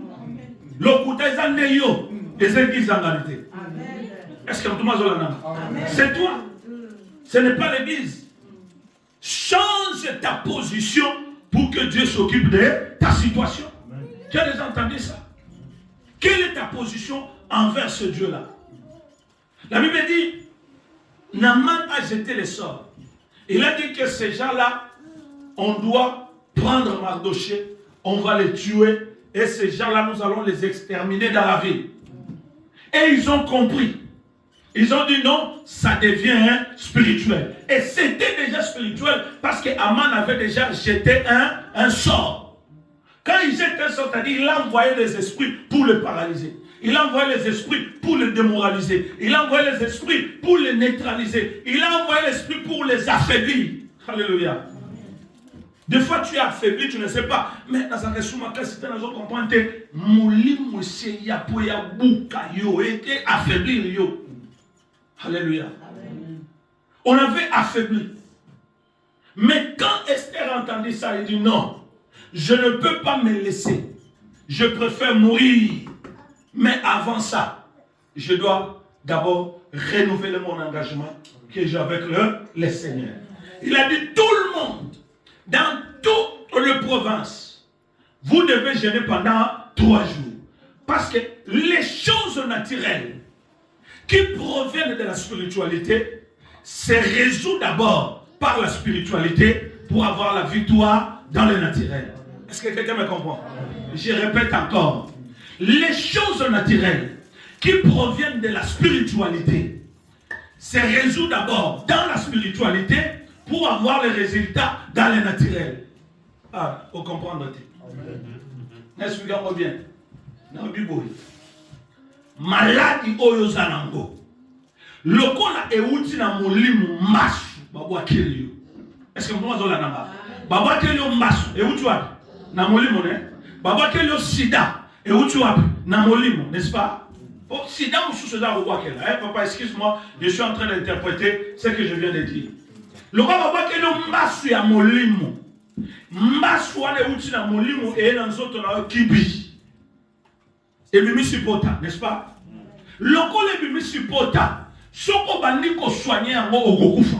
L'okuta est un neyo, les églises en réalité. Est-ce que tout le monde c'est toi. Ce n'est pas l'église. Change ta position pour que Dieu s'occupe de ta situation. Tu as déjà entendu ça? Quelle est ta position envers ce Dieu-là? La Bible dit, Naaman a jeté les sorts. Il a dit que ces gens-là, on doit prendre Mardoché, on va les tuer, et ces gens-là, nous allons les exterminer dans la ville. Et ils ont compris. Ils ont dit non, ça devient spirituel. Et c'était déjà spirituel parce que Aman avait déjà jeté un sort. Quand il jette un sort, c'est-à-dire il a envoyé les esprits pour le paralyser. Il a envoyé les esprits pour le démoraliser. Il a envoyé les esprits pour les neutraliser. Il a envoyé les esprits pour les affaiblir. Alléluia. Des fois, tu es affaibli, tu ne sais pas. Mais dans un résumé, si tu ne comprends pas, affaibli. Alléluia. On avait affaibli. Mais quand Esther a entendu ça, il dit non, je ne peux pas me laisser. Je préfère mourir. Mais avant ça, je dois d'abord renouveler mon engagement que j'ai avec le Seigneur. Il a dit tout le monde, dans toute la province, vous devez jeûner pendant 3 jours. Parce que les choses naturelles qui proviennent de la spiritualité se résout d'abord par la spiritualité pour avoir la victoire dans le naturel. Est-ce que quelqu'un me comprend? Je répète encore. Les choses naturelles qui proviennent de la spiritualité se résout d'abord dans la spiritualité pour avoir les résultats dans le naturel. Ah, vous comprenez? Expliquez-moi bien. Dans la Bible, maladi oyo zanango. Lokola euti na molimu masu babu akeli yo. Est-ce que vous avez nanga? Babu akeli yo masu euti wapi? Na molimu ne? Babu akeli yo sida euti wapi? Na molimu, n'est-ce pas? Oh, sida mususu za babu akeli. Papa, excuse-moi, je suis en train d'interpréter ce que je viens de dire. Lokola babu akeli yo masu ya molimu. Masu wana euti na molimu e na nzoto na kibi. Et Mimi supporta, n'est-ce pas? Lokola Mimi supporta. Soko bandiko soigner yango okokufa.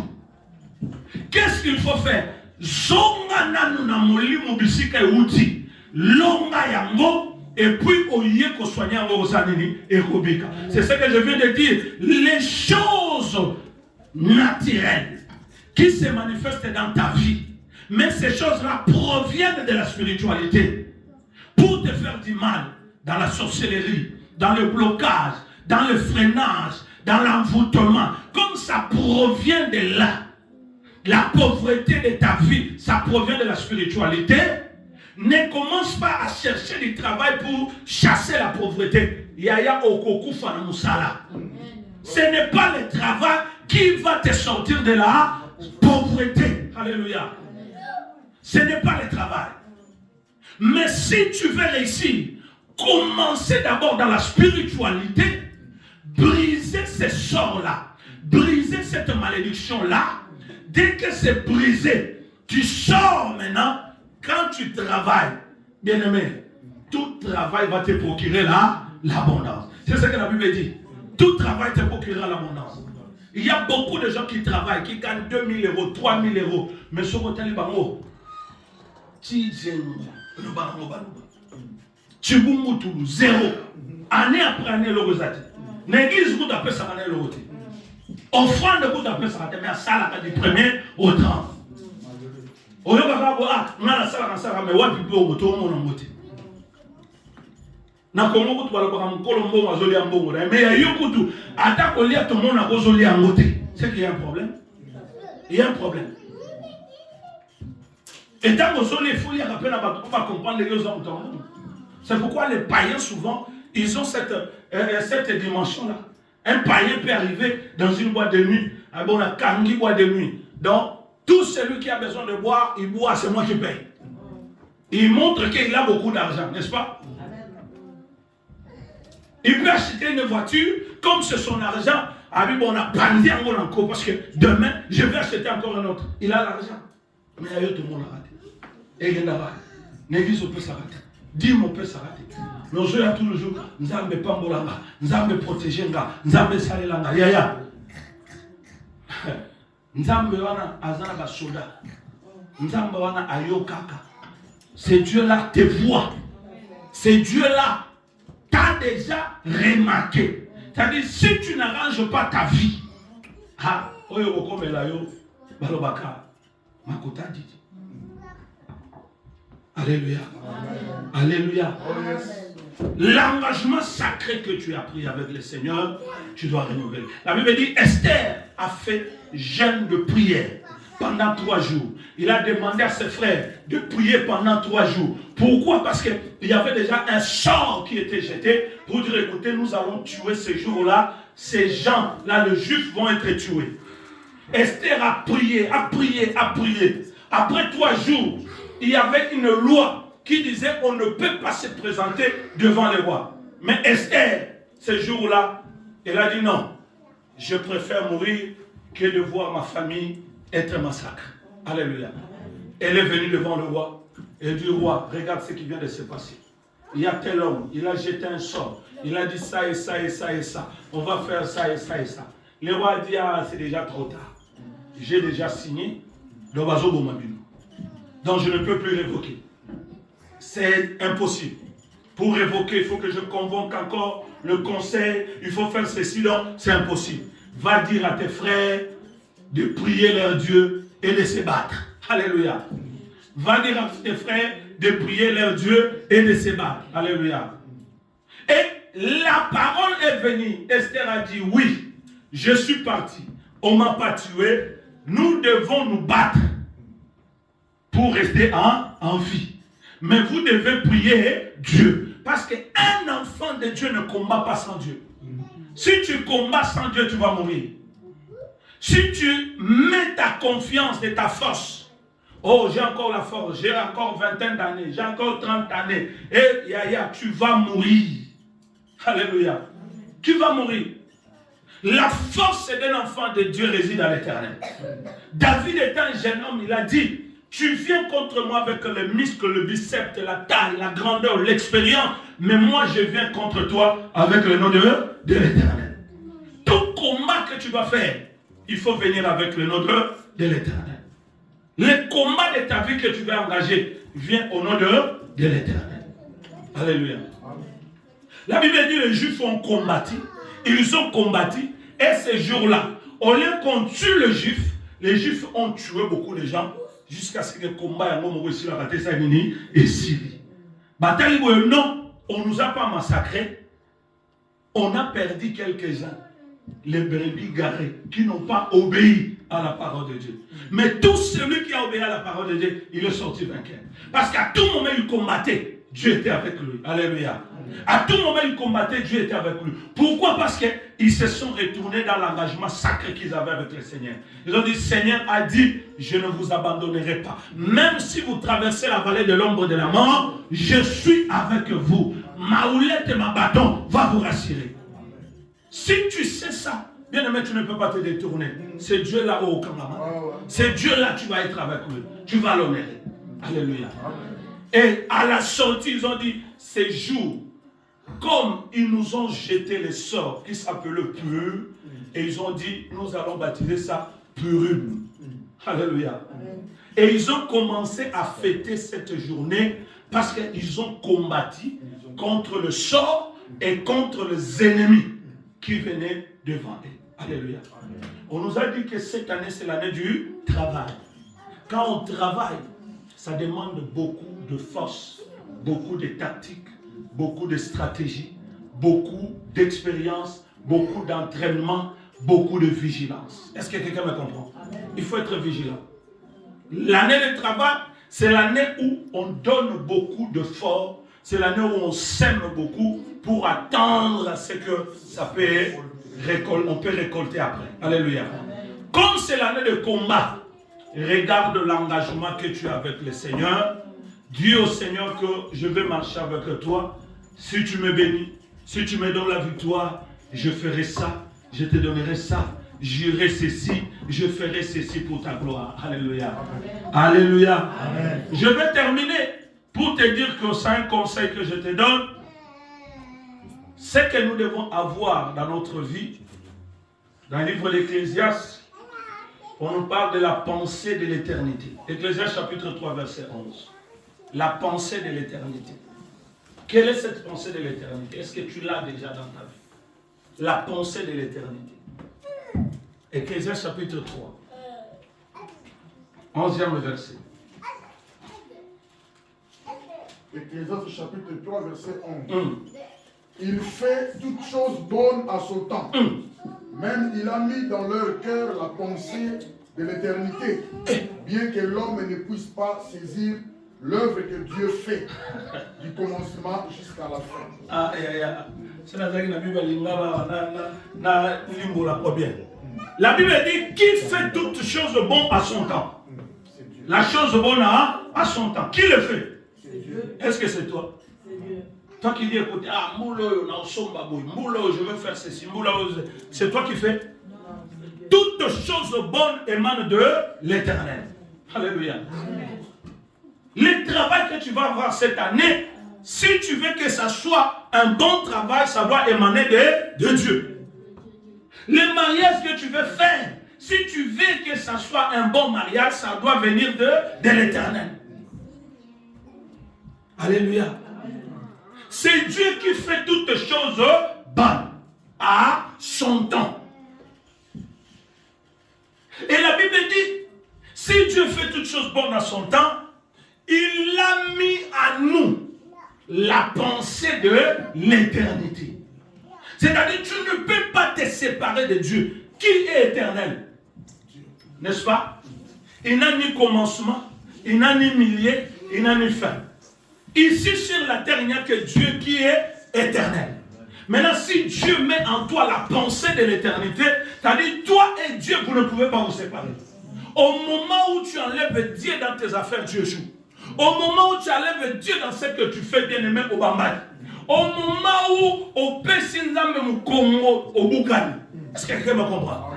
Qu'est-ce qu'il faut faire? Zonga nanu na molimo bisika euti. Longa yango et puis oye ko soigner yango osanini ekobika. C'est ce que je viens de dire. Les choses naturelles qui se manifestent dans ta vie, mais ces choses-là proviennent de la spiritualité pour te faire du mal dans la sorcellerie, dans le blocage, dans le freinage, dans l'envoûtement. Comme ça provient de là, la pauvreté de ta vie, ça provient de la spiritualité. Ne commence pas à chercher du travail pour chasser la pauvreté. Yaya okokufa na musala. Ce n'est pas le travail qui va te sortir de la pauvreté. Alléluia. Ce n'est pas le travail. Mais si tu veux réussir, commencez d'abord dans la spiritualité, briser ces sorts-là, briser cette malédiction-là. Dès que c'est brisé, tu sors maintenant. Quand tu travailles, bien-aimé, tout travail va te procurer l'abondance. C'est ce que la Bible dit. Tout travail te procurera l'abondance. Il y a beaucoup de gens qui travaillent, qui gagnent 2000 euros, 3000 euros. Mais sur le téléphone, Tchibungu zéro. Année après année, le rosati. L'église, vous appelez ça année le roté. Offrande, vous appelez ça mais à ça, du 1er au 30. Au lieu de dire, on a la salle, mais on peut au moto, on a moté. Na Congo, tu vas le voir en Colombo, à Zoli en Bongo. Mais il y a eu beaucoup. Attaque au lit à tout le monde à Zoli en moté. C'est qu'il y a un problème. Il y a un problème. Et tant que Zoli est fou, il y a un peu de comprendre les choses. C'est pourquoi les païens, souvent, ils ont cette dimension-là. Un païen peut arriver dans une boîte de nuit. On a Kangi boîte de nuit. Donc, tout celui qui a besoin de boire, il boit, c'est moi qui paye. Il montre qu'il a beaucoup d'argent, n'est-ce pas? Il peut acheter une voiture, comme c'est son argent. On a bandé encore parce que demain, je vais acheter encore un autre. Il a l'argent. Mais il y a tout le monde a raté. Et il y en a raté. L'église peut s'arrêter. Dis-moi peut s'arrêter. Nous sommes tous les jours. Nous sommes pambolanga. Nous sommes protégés. Nous sommes salelanga. Yaya. Nous sommes azana soda. Nous sommes ayokaka. C'est Dieu-là te voit. C'est Dieu-là t'a déjà remarqué. C'est-à-dire, si tu n'arranges pas ta vie, Alléluia. Alléluia. L'engagement sacré que tu as pris avec le Seigneur, tu dois renouveler. La Bible dit, Esther a fait jeûne de prière pendant 3 jours. Il a demandé à ses frères de prier pendant 3 jours. Pourquoi? Parce qu'il y avait déjà un sort qui était jeté pour dire, écoutez, nous allons tuer ces jours-là. Ces gens-là, les Juifs, vont être tués. Esther a prié, a prié, a prié. Après 3 jours, il y avait une loi qui disait on ne peut pas se présenter devant les rois. Mais Esther, ce jour-là, elle a dit non, je préfère mourir que de voir ma famille être massacrée. Alléluia. Elle est venue devant le roi. Elle dit, roi, regarde ce qui vient de se passer. Il y a tel homme, il a jeté un sort. Il a dit ça et ça et ça et ça. On va faire ça et ça et ça. Le roi a dit, ah, c'est déjà trop tard. J'ai déjà signé. Donc je ne peux plus révoquer. C'est impossible. Pour révoquer, il faut que je convoque encore le conseil. Il faut faire ceci. Non, c'est impossible. Va dire à tes frères de prier leur Dieu et de se battre. Alléluia. Va dire à tes frères de prier leur Dieu et de se battre. Alléluia. Et la parole est venue. Esther a dit, oui, je suis parti. On ne m'a pas tué. Nous devons nous battre pour rester en vie. Mais vous devez prier Dieu. Parce qu'un enfant de Dieu ne combat pas sans Dieu. Si tu combats sans Dieu, tu vas mourir. Si tu mets ta confiance et ta force, oh, j'ai encore la force, j'ai encore 20 d'années, j'ai encore 30 années, et tu vas mourir. Alléluia. Tu vas mourir. La force d'un enfant de Dieu réside à l'éternel. David est un jeune homme, il a dit, tu viens contre moi avec les muscles, le biceps, la taille, la grandeur, l'expérience, mais moi je viens contre toi avec le nom de l'éternel. Tout combat que tu dois faire, il faut venir avec le nom de l'éternel. Le combat de ta vie que tu vas engager vient au nom de l'éternel. Alléluia. La Bible dit les Juifs ont combattu. Ils ont combattu. Et ces jours-là, au lieu qu'on tue les Juifs ont tué beaucoup de gens jusqu'à ce que le combat et Syrie. Bataille non, on ne nous a pas massacrés. On a perdu quelques-uns. Les brebis garés qui n'ont pas obéi à la parole de Dieu. Mais tout celui qui a obéi à la parole de Dieu, il est sorti vainqueur. Parce qu'à tout moment, il combattait. Dieu était avec lui. Alléluia. À tout moment, il combattait, Dieu était avec lui. Pourquoi? Parce qu'ils se sont retournés dans l'engagement sacré qu'ils avaient avec le Seigneur. Ils ont dit, Seigneur a dit, je ne vous abandonnerai pas. Même si vous traversez la vallée de l'ombre de la mort, je suis avec vous. Ma houlette et ma bâton va vous rassurer. Si tu sais ça, bien aimé, tu ne peux pas te détourner. C'est Dieu là-haut au Canada. C'est Dieu là, tu vas être avec lui. Tu vas l'honorer. Alléluia. Et à la sortie, ils ont dit, ces jours, comme ils nous ont jeté les sorts qui s'appelaient Pur, et ils ont dit, nous allons baptiser ça Purim. Alléluia. Et ils ont commencé à fêter cette journée parce qu'ils ont combattu contre le sort et contre les ennemis qui venaient devant eux. Alléluia. On nous a dit que cette année, c'est l'année du travail. Quand on travaille, ça demande beaucoup de force, beaucoup de tactique, beaucoup de stratégie, beaucoup d'expérience, beaucoup d'entraînement, beaucoup de vigilance. Est-ce que quelqu'un me comprend? Il faut être vigilant. L'année de travail, c'est l'année où on donne beaucoup d'efforts, c'est l'année où on sème beaucoup pour attendre ce que ça peut on peut récolter après. Alléluia. Comme c'est l'année de combat, regarde l'engagement que tu as avec le Seigneur. Dis au Seigneur que je vais marcher avec toi. Si tu me bénis, si tu me donnes la victoire, je ferai ça, je te donnerai ça, j'irai ceci, je ferai ceci pour ta gloire. Alléluia. Amen. Alléluia. Amen. Je vais terminer pour te dire que c'est un conseil que je te donne. Ce que nous devons avoir dans notre vie, dans le livre d'Ecclésiaste, on nous parle de la pensée de l'éternité. Ecclésiaste chapitre 3, verset 11. La pensée de l'éternité. Quelle est cette pensée de l'éternité? Est-ce que tu l'as déjà dans ta vie? La pensée de l'éternité. Ecclésiaste chapitre 3. 11e verset. Ecclésiaste chapitre 3, verset 11. Il fait toutes choses bonnes à son temps. Même il a mis dans leur cœur la pensée de l'éternité, bien que l'homme ne puisse pas saisir l'œuvre que Dieu fait, du commencement jusqu'à la fin. La Bible dit qu'il fait toutes choses bonnes à son temps. La chose bonne à son temps. Qui le fait? Est-ce que c'est toi? Toi qui dis, écoute, je veux faire ceci, c'est toi qui fais? Toutes choses bonnes émanent de l'Éternel. Alléluia. Le travail que tu vas avoir cette année, si tu veux que ça soit un bon travail, ça doit émaner de Dieu. Le mariage que tu veux faire, si tu veux que ça soit un bon mariage, ça doit venir de l'Éternel. Alléluia. C'est Dieu qui fait toutes choses bonnes à son temps. Et la Bible dit, si Dieu fait toutes choses bonnes à son temps, il a mis à nous la pensée de l'éternité. C'est-à-dire, tu ne peux pas te séparer de Dieu. Qui est éternel? N'est-ce pas? Il n'a ni commencement, il n'a ni milieu, il n'a ni fin. Ici sur la terre, il n'y a que Dieu qui est éternel. Maintenant, si Dieu met en toi la pensée de l'éternité, c'est-à-dire toi et Dieu, vous ne pouvez pas vous séparer. Au moment où tu enlèves Dieu dans tes affaires, Dieu joue. Au moment où tu enlèves Dieu dans ce que tu fais, bien aimé au Bambay. Au moment où au Pessinza même au Congo, au Boukani. Est-ce que quelqu'un me comprend?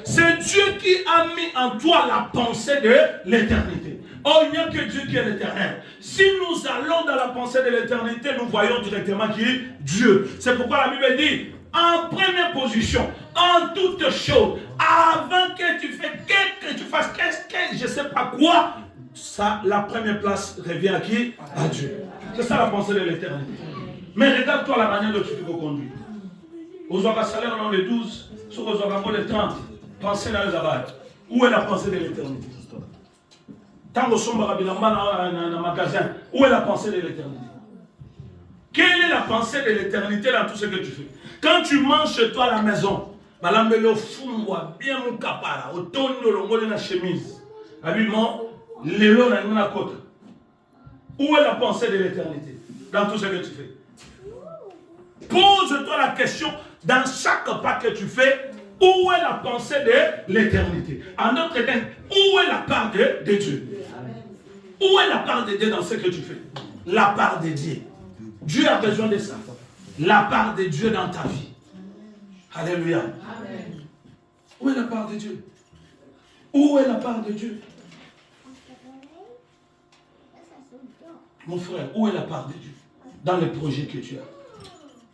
C'est Dieu qui a mis en toi la pensée de l'éternité. Oh, il n'y a que Dieu qui est l'éternel. Si nous allons dans la pensée de l'éternité, nous voyons directement qui est Dieu. C'est pourquoi la Bible dit, en première position, en toutes choses, avant que tu fasses je ne sais pas quoi, ça, la première place revient à qui? À Dieu. C'est ça la pensée de l'éternité. Mais regarde-toi la manière dont tu te conduis. Aux aura salaire dans les 12, sur aux aura les 30, pensez dans les abat. Où est la pensée de l'éternité? Tant que sombre dans un magasin, où est la pensée de l'éternité? Quelle est la pensée de l'éternité dans tout ce que tu fais? Quand tu manges chez toi à la maison, bien mon capara, au tonneau, le la chemise, habillement, l'élo dans la côte. Où est la pensée de l'éternité dans tout ce que tu fais? Pose-toi la question dans chaque pas que tu fais. Où est la pensée de l'éternité? En d'autres termes, où est la part de Dieu? Où est la part de Dieu dans ce que tu fais? La part de Dieu. Dieu a besoin de ça. La part de Dieu dans ta vie. Alléluia. Amen. Où est la part de Dieu? Où est la part de Dieu? Mon frère, où est la part de Dieu? Dans les projets que tu as.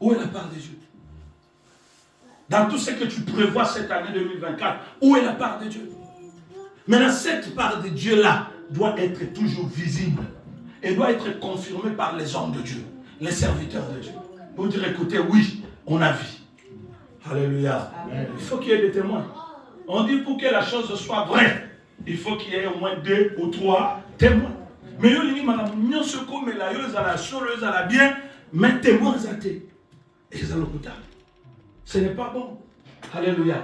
Où est la part de Dieu? Dans tout ce que tu prévois cette année 2024, où est la part de Dieu? Maintenant, cette part de Dieu-là doit être toujours visible et doit être confirmée par les hommes de Dieu, les serviteurs de Dieu. Pour dire, écoutez, oui, on a vu. Alléluia. Amen. Il faut qu'il y ait des témoins. On dit pour que la chose soit vraie, il faut qu'il y ait au moins 2 ou 3 témoins. Mais il dit, mais témoins à thé. Et ça le coûte. Ce n'est pas bon. Alléluia.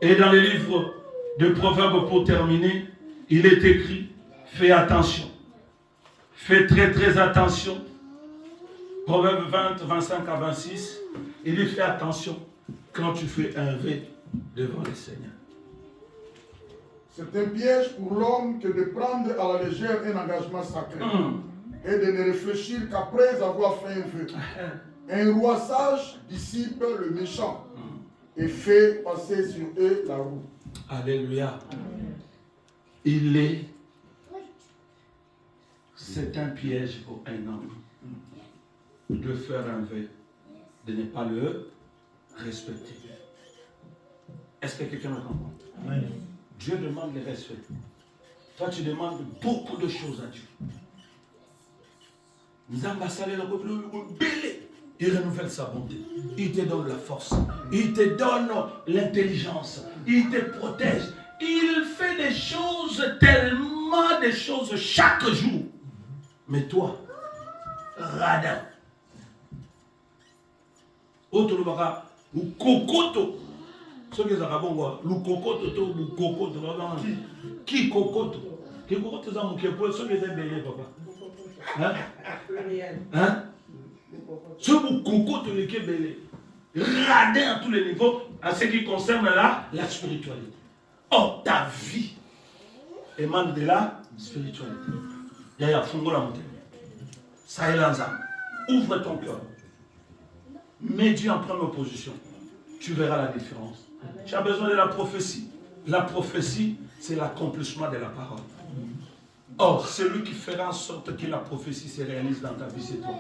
Et dans les livres de Proverbes, pour terminer, il est écrit, fais attention. Fais très très attention. Proverbes 20, 25 à 26, il dit, fais attention quand tu fais un vœu devant le Seigneur. C'est un piège pour l'homme que de prendre à la légère un engagement sacré et de ne réfléchir qu'après avoir fait un vœu. Un roi sage dissipe le méchant et fait passer sur eux la roue. Alléluia. C'est un piège pour un homme de faire un vœu, de ne pas le respecter. Est-ce que quelqu'un me comprend? Oui. Dieu demande le respect. Toi, tu demandes beaucoup de choses à Dieu. Il renouvelle sa bonté. Il te donne la force. Il te donne l'intelligence. Il te protège. Il fait des choses, tellement de choses chaque jour. Mais toi, radin. Autre baka, ou kokoto. Ce que ça va bon, le cocoto, ou cocoto, qui cocoto? Qui cocoto, ça m'a fait ce que c'est belé, papa. Hein? Ce cocoto, le qui est belé. Radin à tous les niveaux, à ce qui concerne la spiritualité. Oh, ta vie émane de la spiritualité. Il y a Fungo la montagne. Ça est là, ouvre ton cœur. Mets Dieu en première position. Tu verras la différence. Tu as besoin de la prophétie. La prophétie, c'est l'accomplissement de la parole. Or, celui qui fera en sorte que la prophétie se réalise dans ta vie, c'est toi.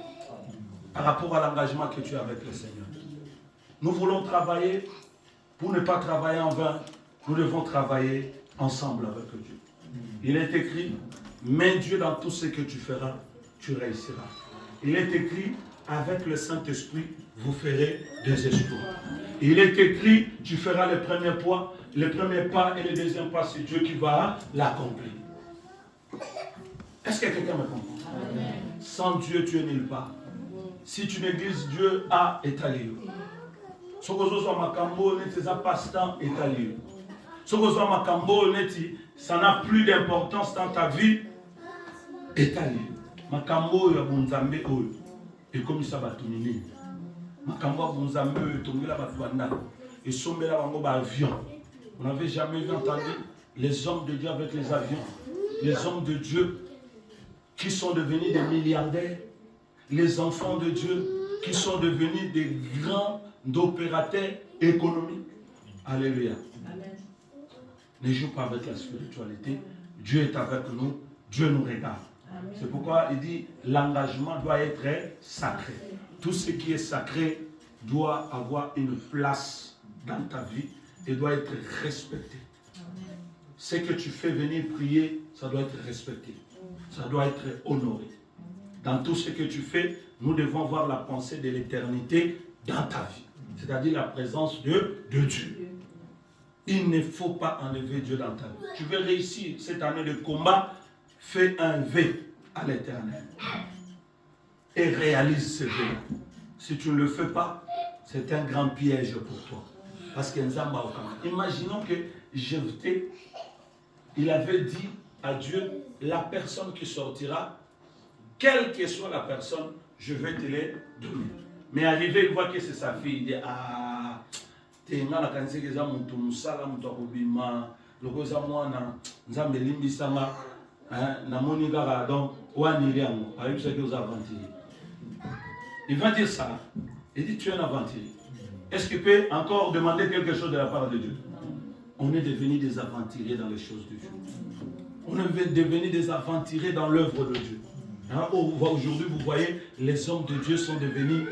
Par rapport à l'engagement que tu as avec le Seigneur. Nous voulons travailler. Pour ne pas travailler en vain, nous devons travailler ensemble avec Dieu. Il est écrit, mets Dieu dans tout ce que tu feras, tu réussiras. Il est écrit, avec le Saint-Esprit, vous ferez des exploits. Il est écrit, tu feras le premier pas et le deuxième pas, c'est Dieu qui va l'accomplir. Est-ce que quelqu'un me comprend? Sans Dieu, tu es nulle part. Si tu négliges Dieu, est allé. Ce que ce soit Makambo, ça passe temps est allé. Ce que ce soit Makambo, ça n'a plus d'importance dans ta vie, est allé. Makambo, il y a Bunzambe, et comme ça va tourner. Makambo, Bunzambe, il y a Batouanda, et Sombela, il y a avion. On n'avait jamais vu entendu les hommes de Dieu avec les avions. Les hommes de Dieu qui sont devenus des milliardaires. Les enfants de Dieu qui sont devenus des grands opérateurs économiques. Alléluia. Amen. Ne joue pas avec la spiritualité. Dieu est avec nous. Dieu nous regarde. C'est pourquoi il dit l'engagement doit être sacré. Tout ce qui est sacré doit avoir une place dans ta vie et doit être respecté. Amen. Ce que tu fais venir prier, ça doit être respecté. Ça doit être honoré. Dans tout ce que tu fais, nous devons voir la pensée de l'éternité dans ta vie. C'est-à-dire la présence de Dieu. Il ne faut pas enlever Dieu dans ta vie. Tu veux réussir cette année de combat, fais un V à l'éternel. Et réalise ce V. Si tu ne le fais pas, c'est un grand piège pour toi. Parce que imaginons que Jephthé, il avait dit à Dieu, la personne qui sortira, quelle que soit la personne, je vais te les donner. Mais arrivé, il voit que c'est sa fille. Il dit, t'es un gars qui est un peu musala, un peu obima, le goza moana, nzambe limbisama, na moniga donc, ou aniriamo, avec ce que vous aventuriez. Il va dire ça. Il dit, tu es un aventurier. Est-ce qu'il peut encore demander quelque chose de la part de Dieu? On est devenus des aventuriers dans les choses de Dieu. On est devenus des aventuriers dans l'œuvre de Dieu. Aujourd'hui, vous voyez, les hommes de Dieu sont devenus...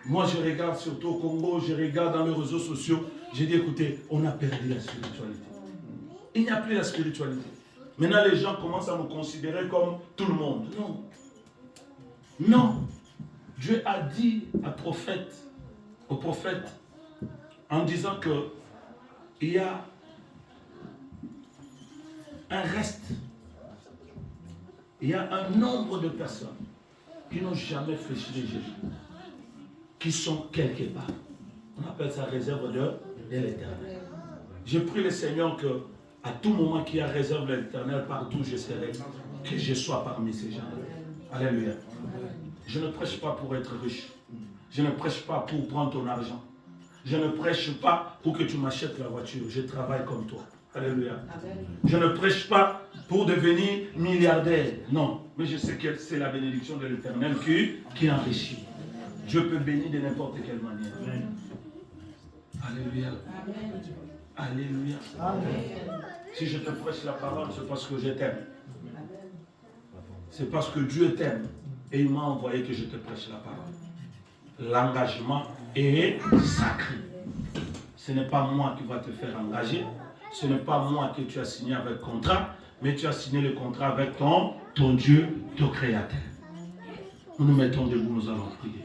Moi, je regarde surtout au Congo, je regarde dans les réseaux sociaux. J'ai dit, écoutez, on a perdu la spiritualité. Il n'y a plus la spiritualité. Maintenant, les gens commencent à nous considérer comme tout le monde. Non. Non. Dieu a dit au prophète, en disant qu'il y a un reste. Il y a un nombre de personnes qui n'ont jamais fléchi les Jésus, qui sont quelque part. On appelle ça réserve de l'éternel. Je prie le Seigneur qu'à tout moment qu'il y a réserve de l'éternel, partout je serai, que je sois parmi ces gens. Alléluia. Je ne prêche pas pour être riche. Je ne prêche pas pour prendre ton argent. Je ne prêche pas pour que tu m'achètes la voiture. Je travaille comme toi. Alléluia. Amen. Je ne prêche pas pour devenir milliardaire. Non. Mais je sais que c'est la bénédiction de l'Éternel qui enrichit. Dieu peut bénir de n'importe quelle manière. Amen. Alléluia. Amen. Alléluia. Amen. Si je te prêche la parole, c'est parce que je t'aime. C'est parce que Dieu t'aime. Et il m'a envoyé que je te prêche la parole. L'engagement est sacré. Ce n'est pas moi qui va te faire engager. Ce n'est pas moi que tu as signé avec contrat, mais tu as signé le contrat avec ton Dieu, ton Créateur. Nous nous mettons debout, nous allons prier.